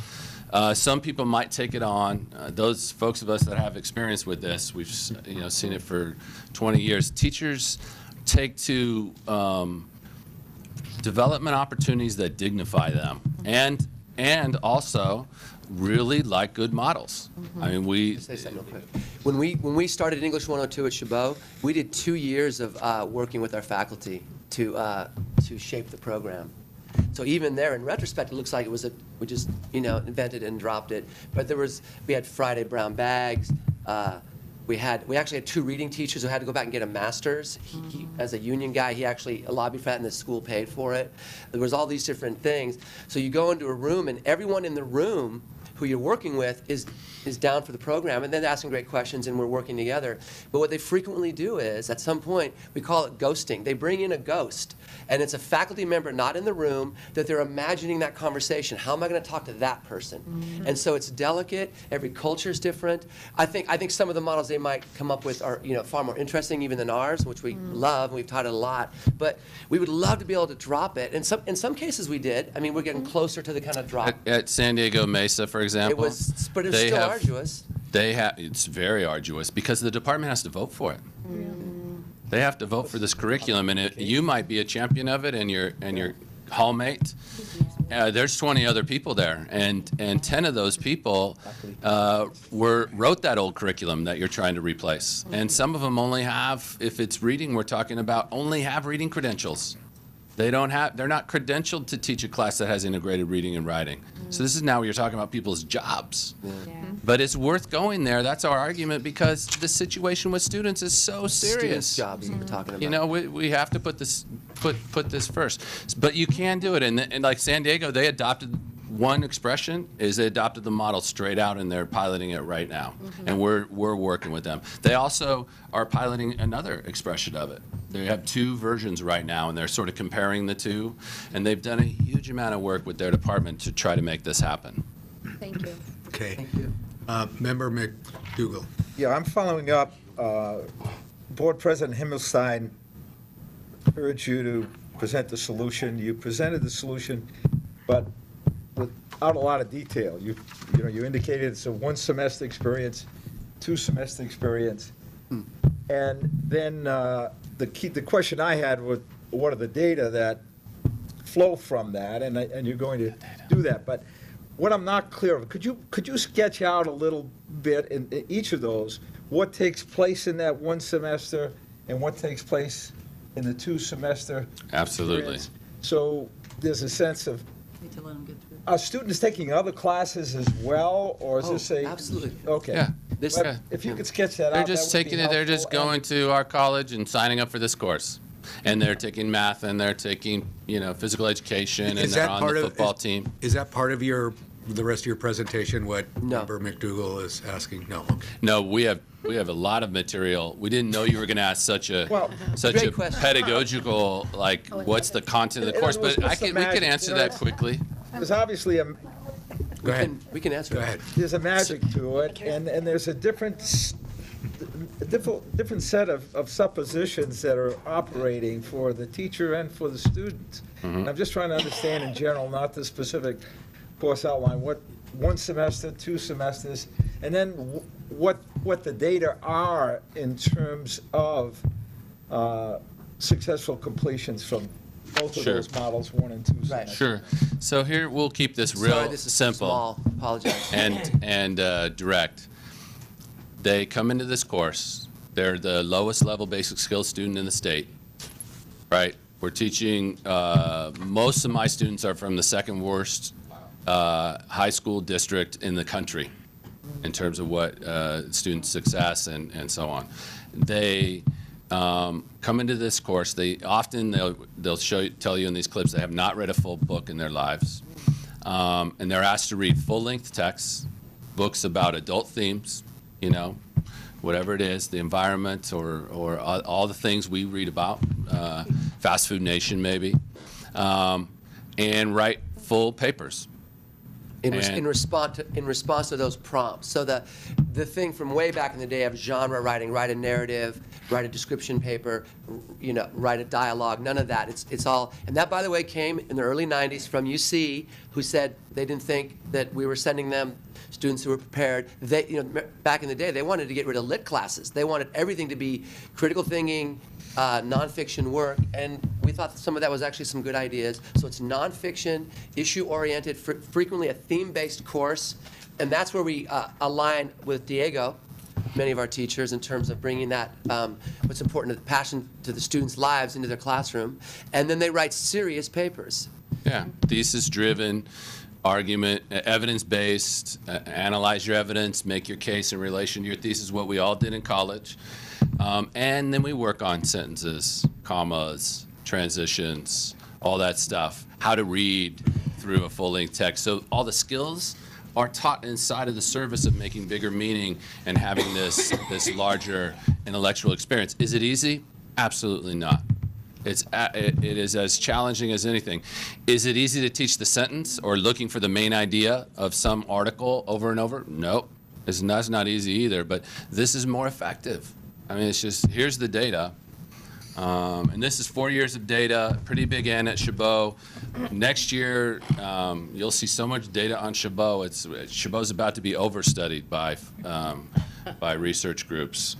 Some people might take it on. Those folks of us that have experience with this, we've seen it for 20 years. Teachers take to development opportunities that dignify them, and also really like good models. I mean, we. Say something real quick. When we started English 102 at Chabot, we did 2 years of working with our faculty to shape the program. So even there, in retrospect, it looks like it was we just invented it and dropped it. But we had Friday brown bags. We actually had 2 reading teachers who had to go back and get a master's. He, as a union guy, he actually lobbied for that, and the school paid for it. There was all these different things. So you go into a room, and everyone in the room who you're working with is down for the program, and then they're asking great questions, and we're working together. But what they frequently do is, at some point, we call it ghosting. They bring in a ghost and it's a faculty member not in the room, that they're imagining that conversation. How am I going to talk to that person? And so it's delicate. Every culture is different. I think some of the models they might come up with are far more interesting even than ours, which we love, and we've taught it a lot. But we would love to be able to drop it. And in some cases we did. I mean, we're getting closer to the kind of drop. At San Diego Mesa, for example, But it's still arduous. It's very arduous because the department has to vote for it. They have to vote for this curriculum, and you might be a champion of it, and your hallmate. There's 20 other people there, and 10 of those people wrote that old curriculum that you're trying to replace. And some of them only have, if it's reading we're talking about, only have reading credentials. They're not credentialed to teach a class that has integrated reading and writing. So this is now where you're talking about people's jobs. But it's worth going there. That's our argument, because the situation with students is so serious. Students' jobs we're talking about. You know, we have to put this first. But you can do it. And like San Diego, they adopted one expression is they adopted the model straight out, and they're piloting it right now. And we're working with them. They also are piloting another expression of it. They have 2 versions right now, and they're sort of comparing the 2. And they've done a huge amount of work with their department to try to make this happen. Thank you. Okay. Thank you. Member McDougall. Yeah, I'm following up. Board President Himmelstein urged you to present the solution. You presented the solution, but without a lot of detail. You indicated it's a 1-semester experience, 2-semester experience, and then the question I had was, what are the data that flow from that? And you're going to do that, but what I'm not clear of, could you sketch out a little bit in each of those, what takes place in that 1 semester and what takes place in the 2-semester? Absolutely. experience? So there's a sense of, Need to let them get through. are students taking other classes as well, or is this a? Absolutely. Okay. Yeah. But if you could sketch that out, They're that just would be taking it. They're just helpful. going to our college and signing up for this course, and they're taking math, and they're taking physical education, and they're on the football team. Is that part of the rest of your presentation, what No. Member McDougall is asking? No. Okay. No, we have a lot of material. We didn't know you were going to ask such a Great question. pedagogical, like, what's the content of the course? But What's the we magic, can answer that quickly. There's obviously Go ahead. We can answer Go it. ahead. there's a magic to it, and there's a different set of suppositions that are operating for the teacher and for the students. And I'm just trying to understand in general, not the specific course outline, what 1 semester, 2 semesters, and then what the data are in terms of successful completions from both of Sure. those models, 1 and 2 Right. semesters. Sure. So here, we'll keep this real Sorry, this is simple. small. Apologize. and direct. They come into this course. They're the lowest level basic skills student in the state, right? We're teaching, most of my students are from the 2nd worst high school district in the country in terms of what student success and so on. They come into this course. They'll tell you in these clips they have not read a full book in their lives. And they're asked to read full-length texts, books about adult themes, whatever it is, the environment or all the things we read about, Fast Food Nation maybe, and write full papers. In response to those prompts. So the thing from way back in the day of genre writing, write a narrative, write a description paper, write a dialogue, none of that. It's all, and that, by the way, came in the early 90s from UC, who said they didn't think that we were sending them students who were prepared. Back in the day, they wanted to get rid of lit classes. They wanted everything to be critical thinking, nonfiction work, and we thought some of that was actually some good ideas. So it's nonfiction, issue-oriented, frequently a theme-based course, and that's where we align with Diego, many of our teachers, in terms of bringing that, what's important, the passion to the students' lives into their classroom, and then they write serious papers. Yeah, thesis-driven, argument, evidence-based, analyze your evidence, make your case in relation to your thesis, what we all did in college. And then we work on sentences, commas, transitions, all that stuff, how to read through a full-length text. So all the skills are taught inside of the service of making bigger meaning and having this larger intellectual experience. Is it easy? Absolutely not. It is as challenging as anything. Is it easy to teach the sentence or looking for the main idea of some article over and over? Nope. It's not easy either, but this is more effective. I mean, it's just, here's the data. And this is 4 years of data, pretty big N at Chabot. Next year, you'll see so much data on Chabot. Chabot's about to be overstudied by research groups.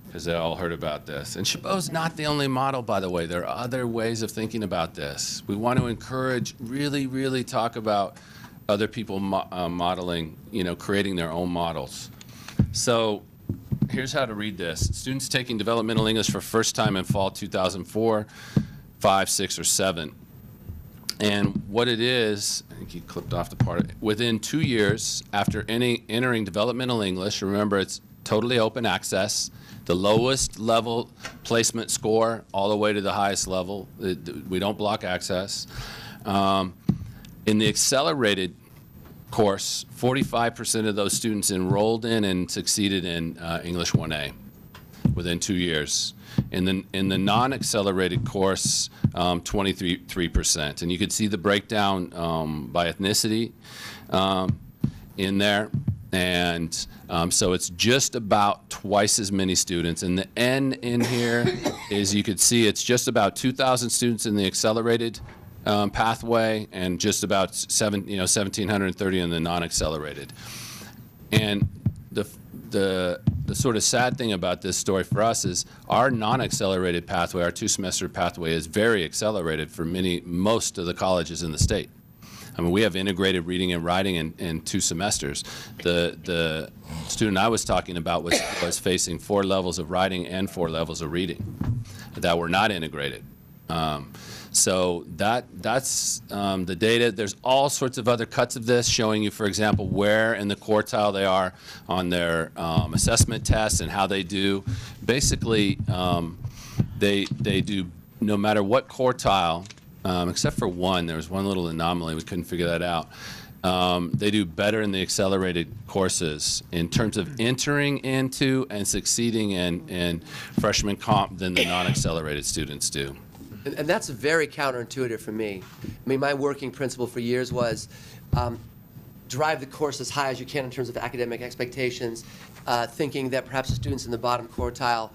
Because they all heard about this. And Chabot's not the only model, by the way. There are other ways of thinking about this. We want to encourage, really talk about other people modeling, creating their own models. So here's how to read this. Students taking developmental English for first time in fall 2004, 5, 6, or 7. And what it is, I think you clipped off the part, within 2 years after entering developmental English, remember it's totally open access, the lowest level placement score all the way to the highest level. We don't block access. In the accelerated course, 45% of those students enrolled in and succeeded in English 1A within 2 years. In the non-accelerated course, 23%. And you could see the breakdown by ethnicity in there. And so it's just about twice as many students. And the N in here is, you could see, it's just about 2,000 students in the accelerated pathway and just about 1,730 in the non-accelerated. And the sort of sad thing about this story for us is our non-accelerated pathway, our 2-semester pathway, is very accelerated for most of the colleges in the state. I mean, we have integrated reading and writing in 2 semesters. The student I was talking about was facing 4 levels of writing and 4 levels of reading that were not integrated. So that's the data. There's all sorts of other cuts of this showing you, for example, where in the quartile they are on their assessment tests and how they do. Basically, they do, no matter what quartile, except for one. There was one little anomaly. We couldn't figure that out. They do better in the accelerated courses in terms of entering into and succeeding in freshman comp than the non-accelerated students do. And that's very counterintuitive for me. I mean, my working principle for years was drive the course as high as you can in terms of academic expectations, thinking that perhaps the students in the bottom quartile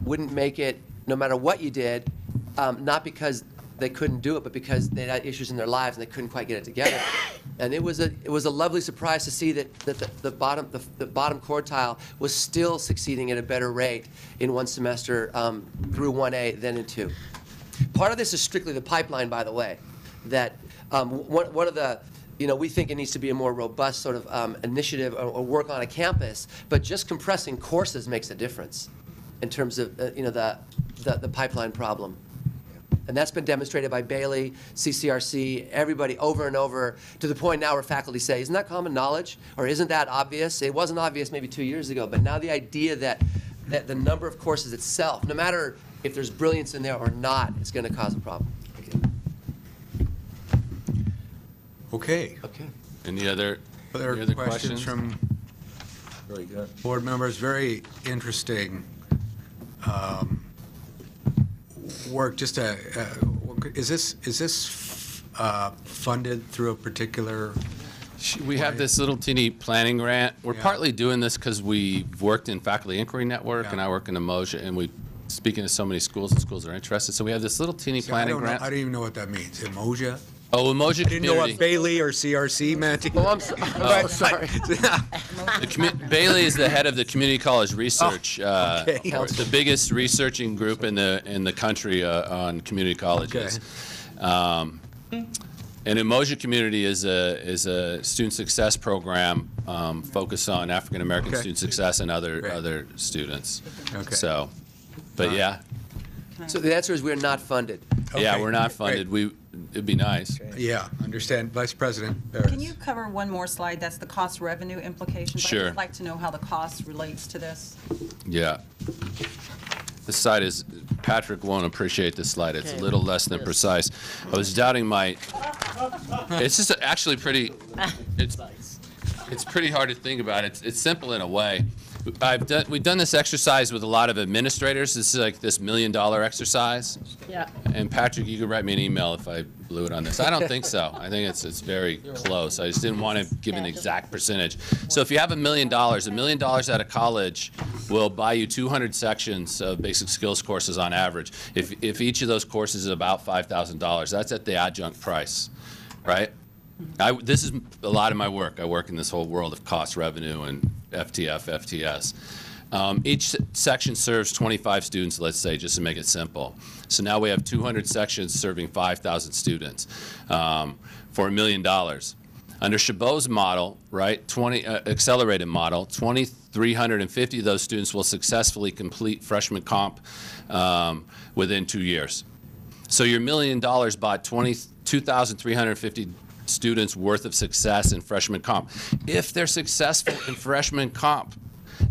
wouldn't make it no matter what you did, not because they couldn't do it, but because they had issues in their lives and they couldn't quite get it together. And it was a lovely surprise to see that the bottom quartile was still succeeding at a better rate in 1 semester through 1A than in 2. Part of this is strictly the pipeline, by the way, that one of the, we think it needs to be a more robust sort of initiative or work on a campus, but just compressing courses makes a difference in terms of, the pipeline problem. And that's been demonstrated by Bailey, CCRC, everybody over and over, to the point now where faculty say, isn't that common knowledge? Or isn't that obvious? It wasn't obvious maybe 2 years ago, but now the idea that the number of courses itself, no matter if there's brilliance in there or not, is going to cause a problem. Okay. Any other questions from Very good. board members? Very interesting work. Just is this funded through a particular? We have this little teeny planning grant. We're partly doing this because we've worked in Faculty Inquiry Network, and I work in Emoja, and we speaking to so many schools, and schools are interested. So we have this little teeny planning grant. I don't even know what that means. Emoja? Oh, Emoja Community. I didn't know what Bailey or CRC meant. Oh, I'm sorry. Bailey is the head of the Community College Research. Okay. It's the biggest researching group in the country on community colleges. And Emoja Community is a student success program focused on African American student success and other students. Okay. So, but yeah. So the answer is we're not funded. Yeah, Okay. we're not funded. It'd be nice. Yeah, understand. Vice President Barrett. Can you cover one more slide? That's the cost revenue implication. Sure. I'd like to know how the cost relates to this. Yeah. This slide is, Patrick won't appreciate this slide. It's a little less than precise. I was doubting it's just actually pretty, it's pretty hard to think about. It's simple in a way. We've done this exercise with a lot of administrators. This is like this $1 million exercise. Yeah. And Patrick, you could write me an email if I blew it on this. I don't think so. I think it's very close. I just didn't want to give an exact percentage. So if you have $1 million out of college will buy you 200 sections of basic skills courses on average. If each of those courses is about $5,000, that's at the adjunct price, right? This is a lot of my work. I work in this whole world of cost, revenue, and FTS. Each section serves 25 students, let's say, just to make it simple. So now we have 200 sections serving 5,000 students for $1 million. Under Chabot's model, right, accelerated model, 2,350 of those students will successfully complete freshman comp within 2 years. So your $1 million bought 2,350 students worth of success in freshman comp. If they're successful in freshman comp,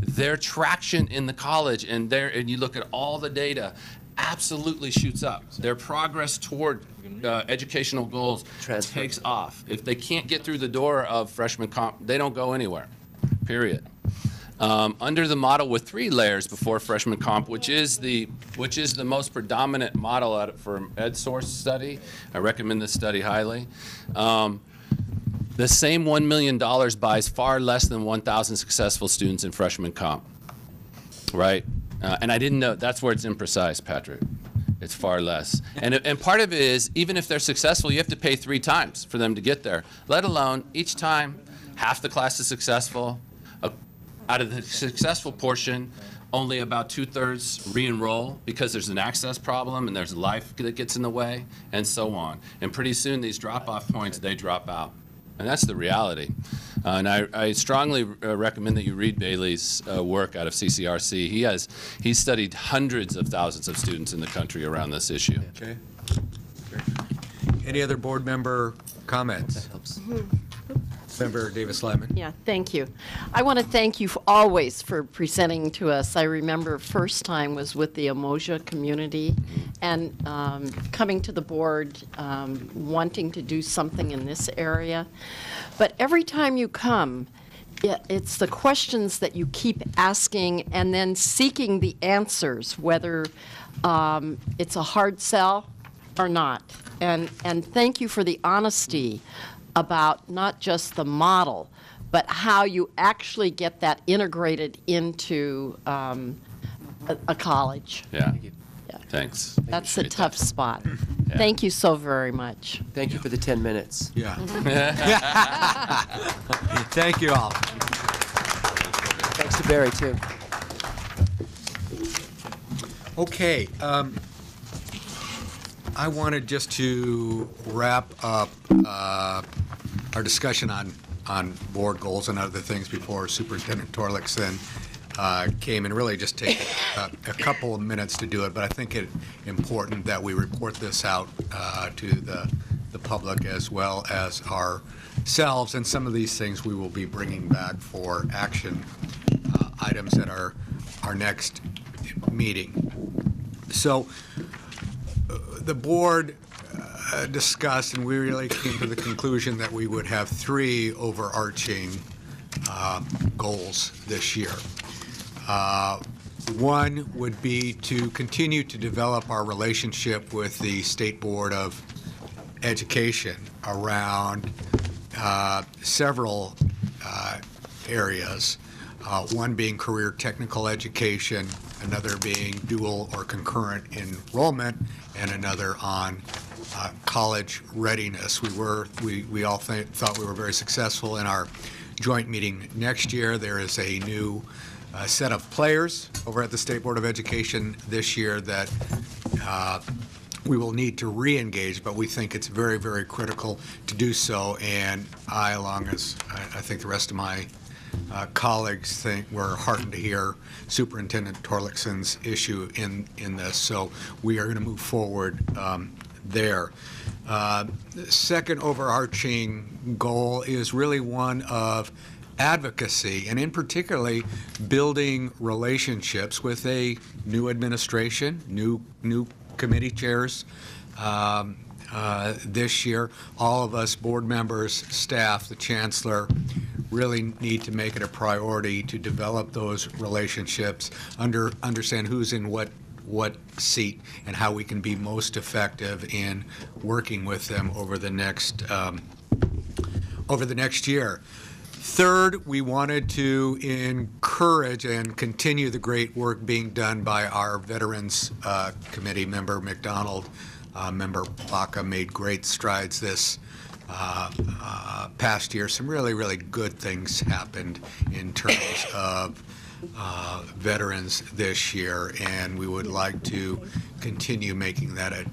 their traction in the college and you look at all the data, absolutely shoots up. Their progress toward educational goals takes off. If they can't get through the door of freshman comp, they don't go anywhere, period. Under the model with 3 layers before freshman comp, which is the most predominant model for EdSource study. I recommend this study highly. The same $1 million buys far less than 1,000 successful students in freshman comp, right? And I didn't know, that's where it's imprecise, Patrick. It's far less. And part of it is, even if they're successful, you have to pay 3 times for them to get there, let alone each time half the class is successful. Out of the successful portion, only about 2/3 re-enroll because there's an access problem and there's life that gets in the way, and so on. And pretty soon, these drop-off points, they drop out. And that's the reality. And I strongly recommend that you read Bailey's work out of CCRC. He's studied hundreds of thousands of students in the country around this issue. Okay. Any other board member comments? That helps. Member Davis-Lyman. Yeah, thank you. I want to thank you always for presenting to us. I remember first time was with the Umoja community and coming to the board wanting to do something in this area. But every time you come, it's the questions that you keep asking and then seeking the answers, whether it's a hard sell or not. And thank you for the honesty about not just the model, but how you actually get that integrated into a college. Yeah. Yeah. Thanks. That's a Appreciate tough that. spot. Thank you so very much. Thank you for the 10 minutes. Yeah. Thank you all. Thanks to Barry, too. Okay. I wanted just to wrap up our discussion on board goals and other things before Superintendent Torlakson came, and really just take a couple of minutes to do it. But I think it's important that we report this out to the public as well as ourselves. And some of these things we will be bringing back for action items at our next meeting. So the board discussed, and we really came to the conclusion that we would have 3 overarching goals this year. One would be to continue to develop our relationship with the State Board of Education around several areas, one being career technical education, another being dual or concurrent enrollment, and another on college readiness. We all thought we were very successful in our joint meeting next year. There is a new set of players over at the State Board of Education this year that we will need to re-engage, but we think it's very, very critical to do so. And I, along as I think the rest of my colleagues, think we're heartened to hear Superintendent Torlakson's issue in this. So we are going to move forward there. The second overarching goal is really one of advocacy, and in particularly building relationships with a new administration, new committee chairs this year. All of us, board members, staff, the chancellor, really need to make it a priority to develop those relationships, understand who's in what seat, and how we can be most effective in working with them over the next year. Third, we wanted to encourage and continue the great work being done by our Veterans Committee. Member McDonald, Member Baca made great strides this past year. Some really, really good things happened in terms of veterans this year, and we would like to continue making that a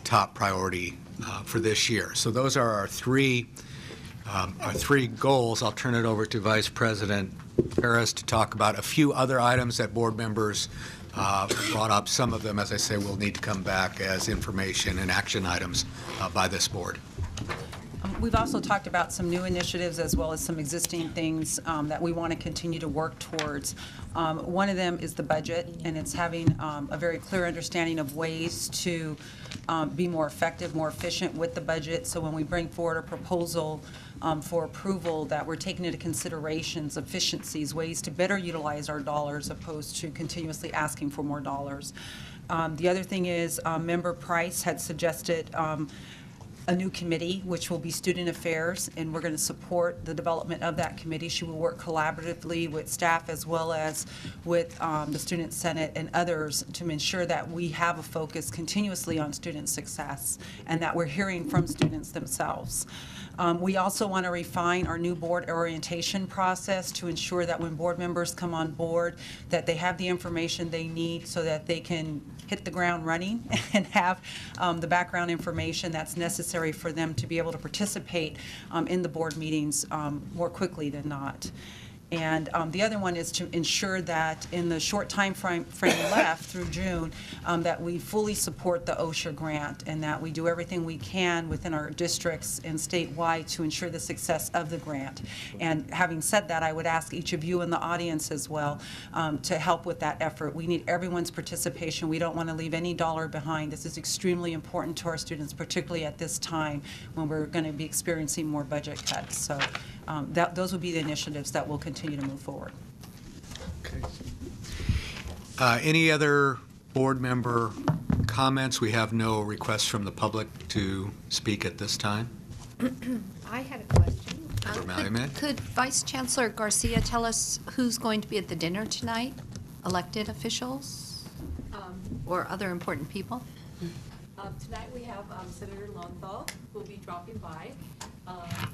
top priority for this year. So those are our three goals. I'll turn it over to Vice President Paris to talk about a few other items that board members brought up. Some of them, as I say, will need to come back as information and action items by this board. We've also talked about some new initiatives as well as some existing things that we want to continue to work towards. One of them is the budget, and it's having a very clear understanding of ways to be more effective, more efficient with the budget. So when we bring forward a proposal for approval, that we're taking into considerations, efficiencies, ways to better utilize our dollars opposed to continuously asking for more dollars. The other thing is Member Price had suggested a new committee, which will be Student Affairs, and we're going to support the development of that committee. She will work collaboratively with staff as well as with the Student Senate and others to ensure that we have a focus continuously on student success and that we're hearing from students themselves. We also want to refine our new board orientation process to ensure that when board members come on board, that they have the information they need so that they can hit the ground running and have the background information that's necessary for them to be able to participate in the board meetings more quickly than not. And the other one is to ensure that in the short time frame left through June, that we fully support the OSHA grant and that we do everything we can within our districts and statewide to ensure the success of the grant. And having said that, I would ask each of you in the audience as well to help with that effort. We need everyone's participation. We don't want to leave any dollar behind. This is extremely important to our students, particularly at this time when we're going to be experiencing more budget cuts. So those will be the initiatives that will continue to move forward. Okay. Any other board member comments? We have no requests from the public to speak at this time. I had a question. Member Malumed? Could Vice Chancellor Garcia tell us who's going to be at the dinner tonight? Elected officials or other important people? Tonight we have Senator Lowenthal, who will be dropping by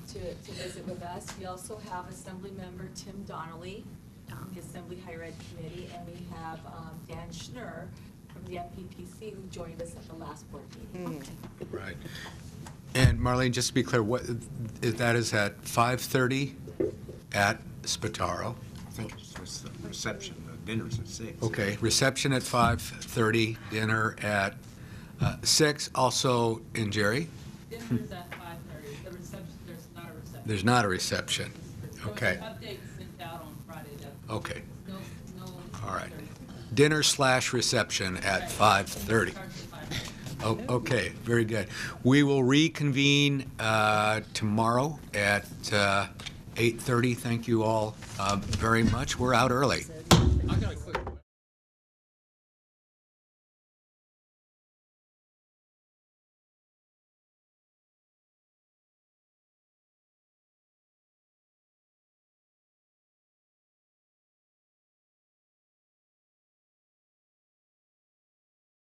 to visit with us. We also have Assembly Member Tim Donnelly from the Assembly Higher Ed Committee, and we have Dan Schnur from the MPPC, who joined us at the last board meeting. Right. And Marlene, just to be clear, that is at 5:30 at Spataro. I think it's the reception, the dinner's at 6. Okay, reception at 5:30, dinner at 6, also in Jerry? Dinner's at 5:30. The reception, there's not a reception. There's not a reception. Okay. There was an update sent out on Friday. Okay. No. All right. Dinner/reception at 5:30. Oh, okay, very good. We will reconvene tomorrow at 8:30. Thank you all very much. We're out early. I got a quick